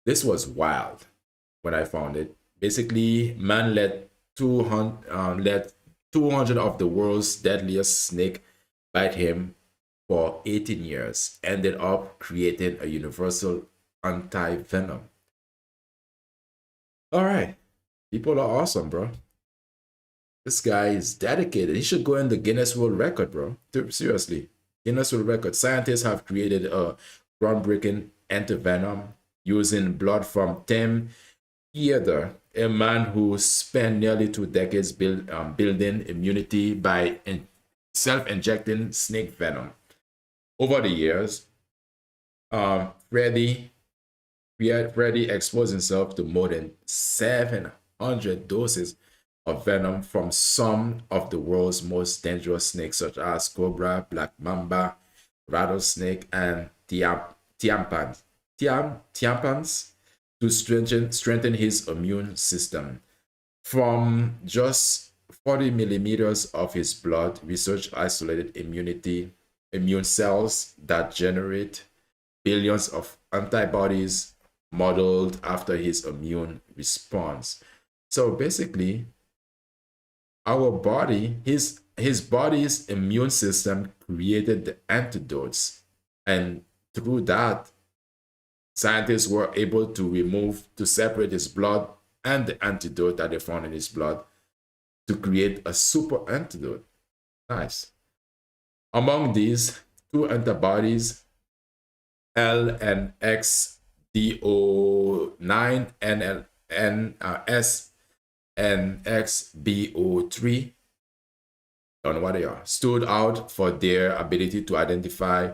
S1: this was wild when I found it. Basically, man let 200 of the world's deadliest snake bite him for 18 years, ended up creating a universal anti-venom. All right, people are awesome, bro. This guy is dedicated. He should go in the Guinness World Record, bro. Seriously, Guinness World Record. Scientists have created a groundbreaking antivenom using blood from Tim Theodore, a man who spent nearly 2 decades building immunity by self-injecting snake venom. Over the years, Freddy exposed himself to more than 700 doses of venom from some of the world's most dangerous snakes, such as cobra, black mamba, rattlesnake, and tiampans, to strengthen his immune system. From just 40 millimeters of his blood, research isolated immune cells that generate billions of antibodies modeled after his immune response. So basically, our body, his body's immune system created the antidotes, and through that, scientists were able to separate his blood and the antidote that they found in his blood to create a super antidote. Nice. Among these, 2 antibodies, LNXDO9 and SNXBO3, don't know what they are, stood out for their ability to identify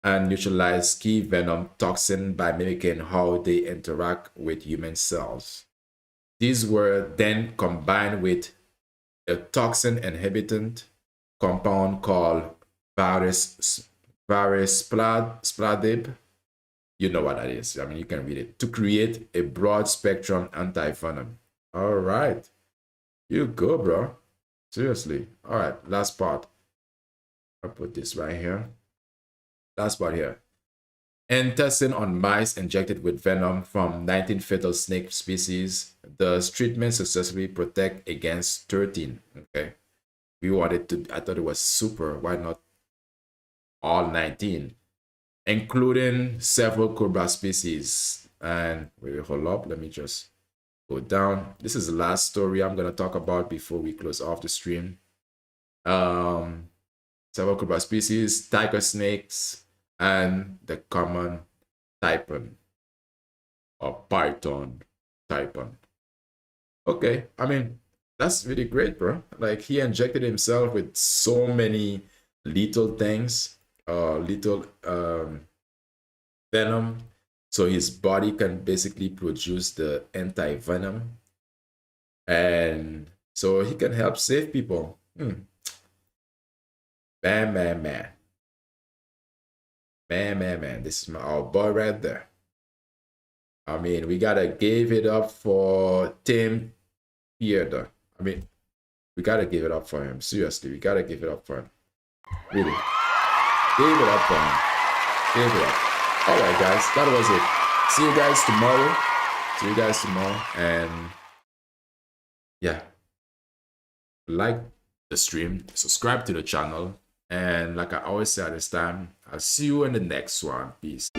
S1: and neutralize key venom toxin by mimicking how they interact with human cells. These were then combined with a toxin inhibitant compound called varispladib. You know what that is. I mean, you can read it. To create a broad spectrum anti-venom. All right. You go, bro. Seriously. All right. Last part. I'll put this right here. Last part here. In testing on mice injected with venom from 19 fatal snake species, the treatment successfully protect against 13. Okay. We wanted to, I thought it was super. Why not all 19? Including several cobra species. And wait, hold up. Let me just go down. This is the last story I'm going to talk about before we close off the stream. Several cobra species, tiger snakes, and the common taipan or python taipan. Okay, I mean, that's really great, bro. Like, he injected himself with so many lethal things, venom, so his body can basically produce the anti-venom, and so he can help save people. Man. This is our boy right there. I mean, we gotta give it up for Tim Theodore. I mean, we gotta give it up for him. Seriously, we gotta give it up for him. Really. Give it up for him. Give it up. Alright, guys, that was it. See you guys tomorrow. And yeah. Like the stream, subscribe to the channel, And like I always say at this time, I'll see you in the next one. Peace.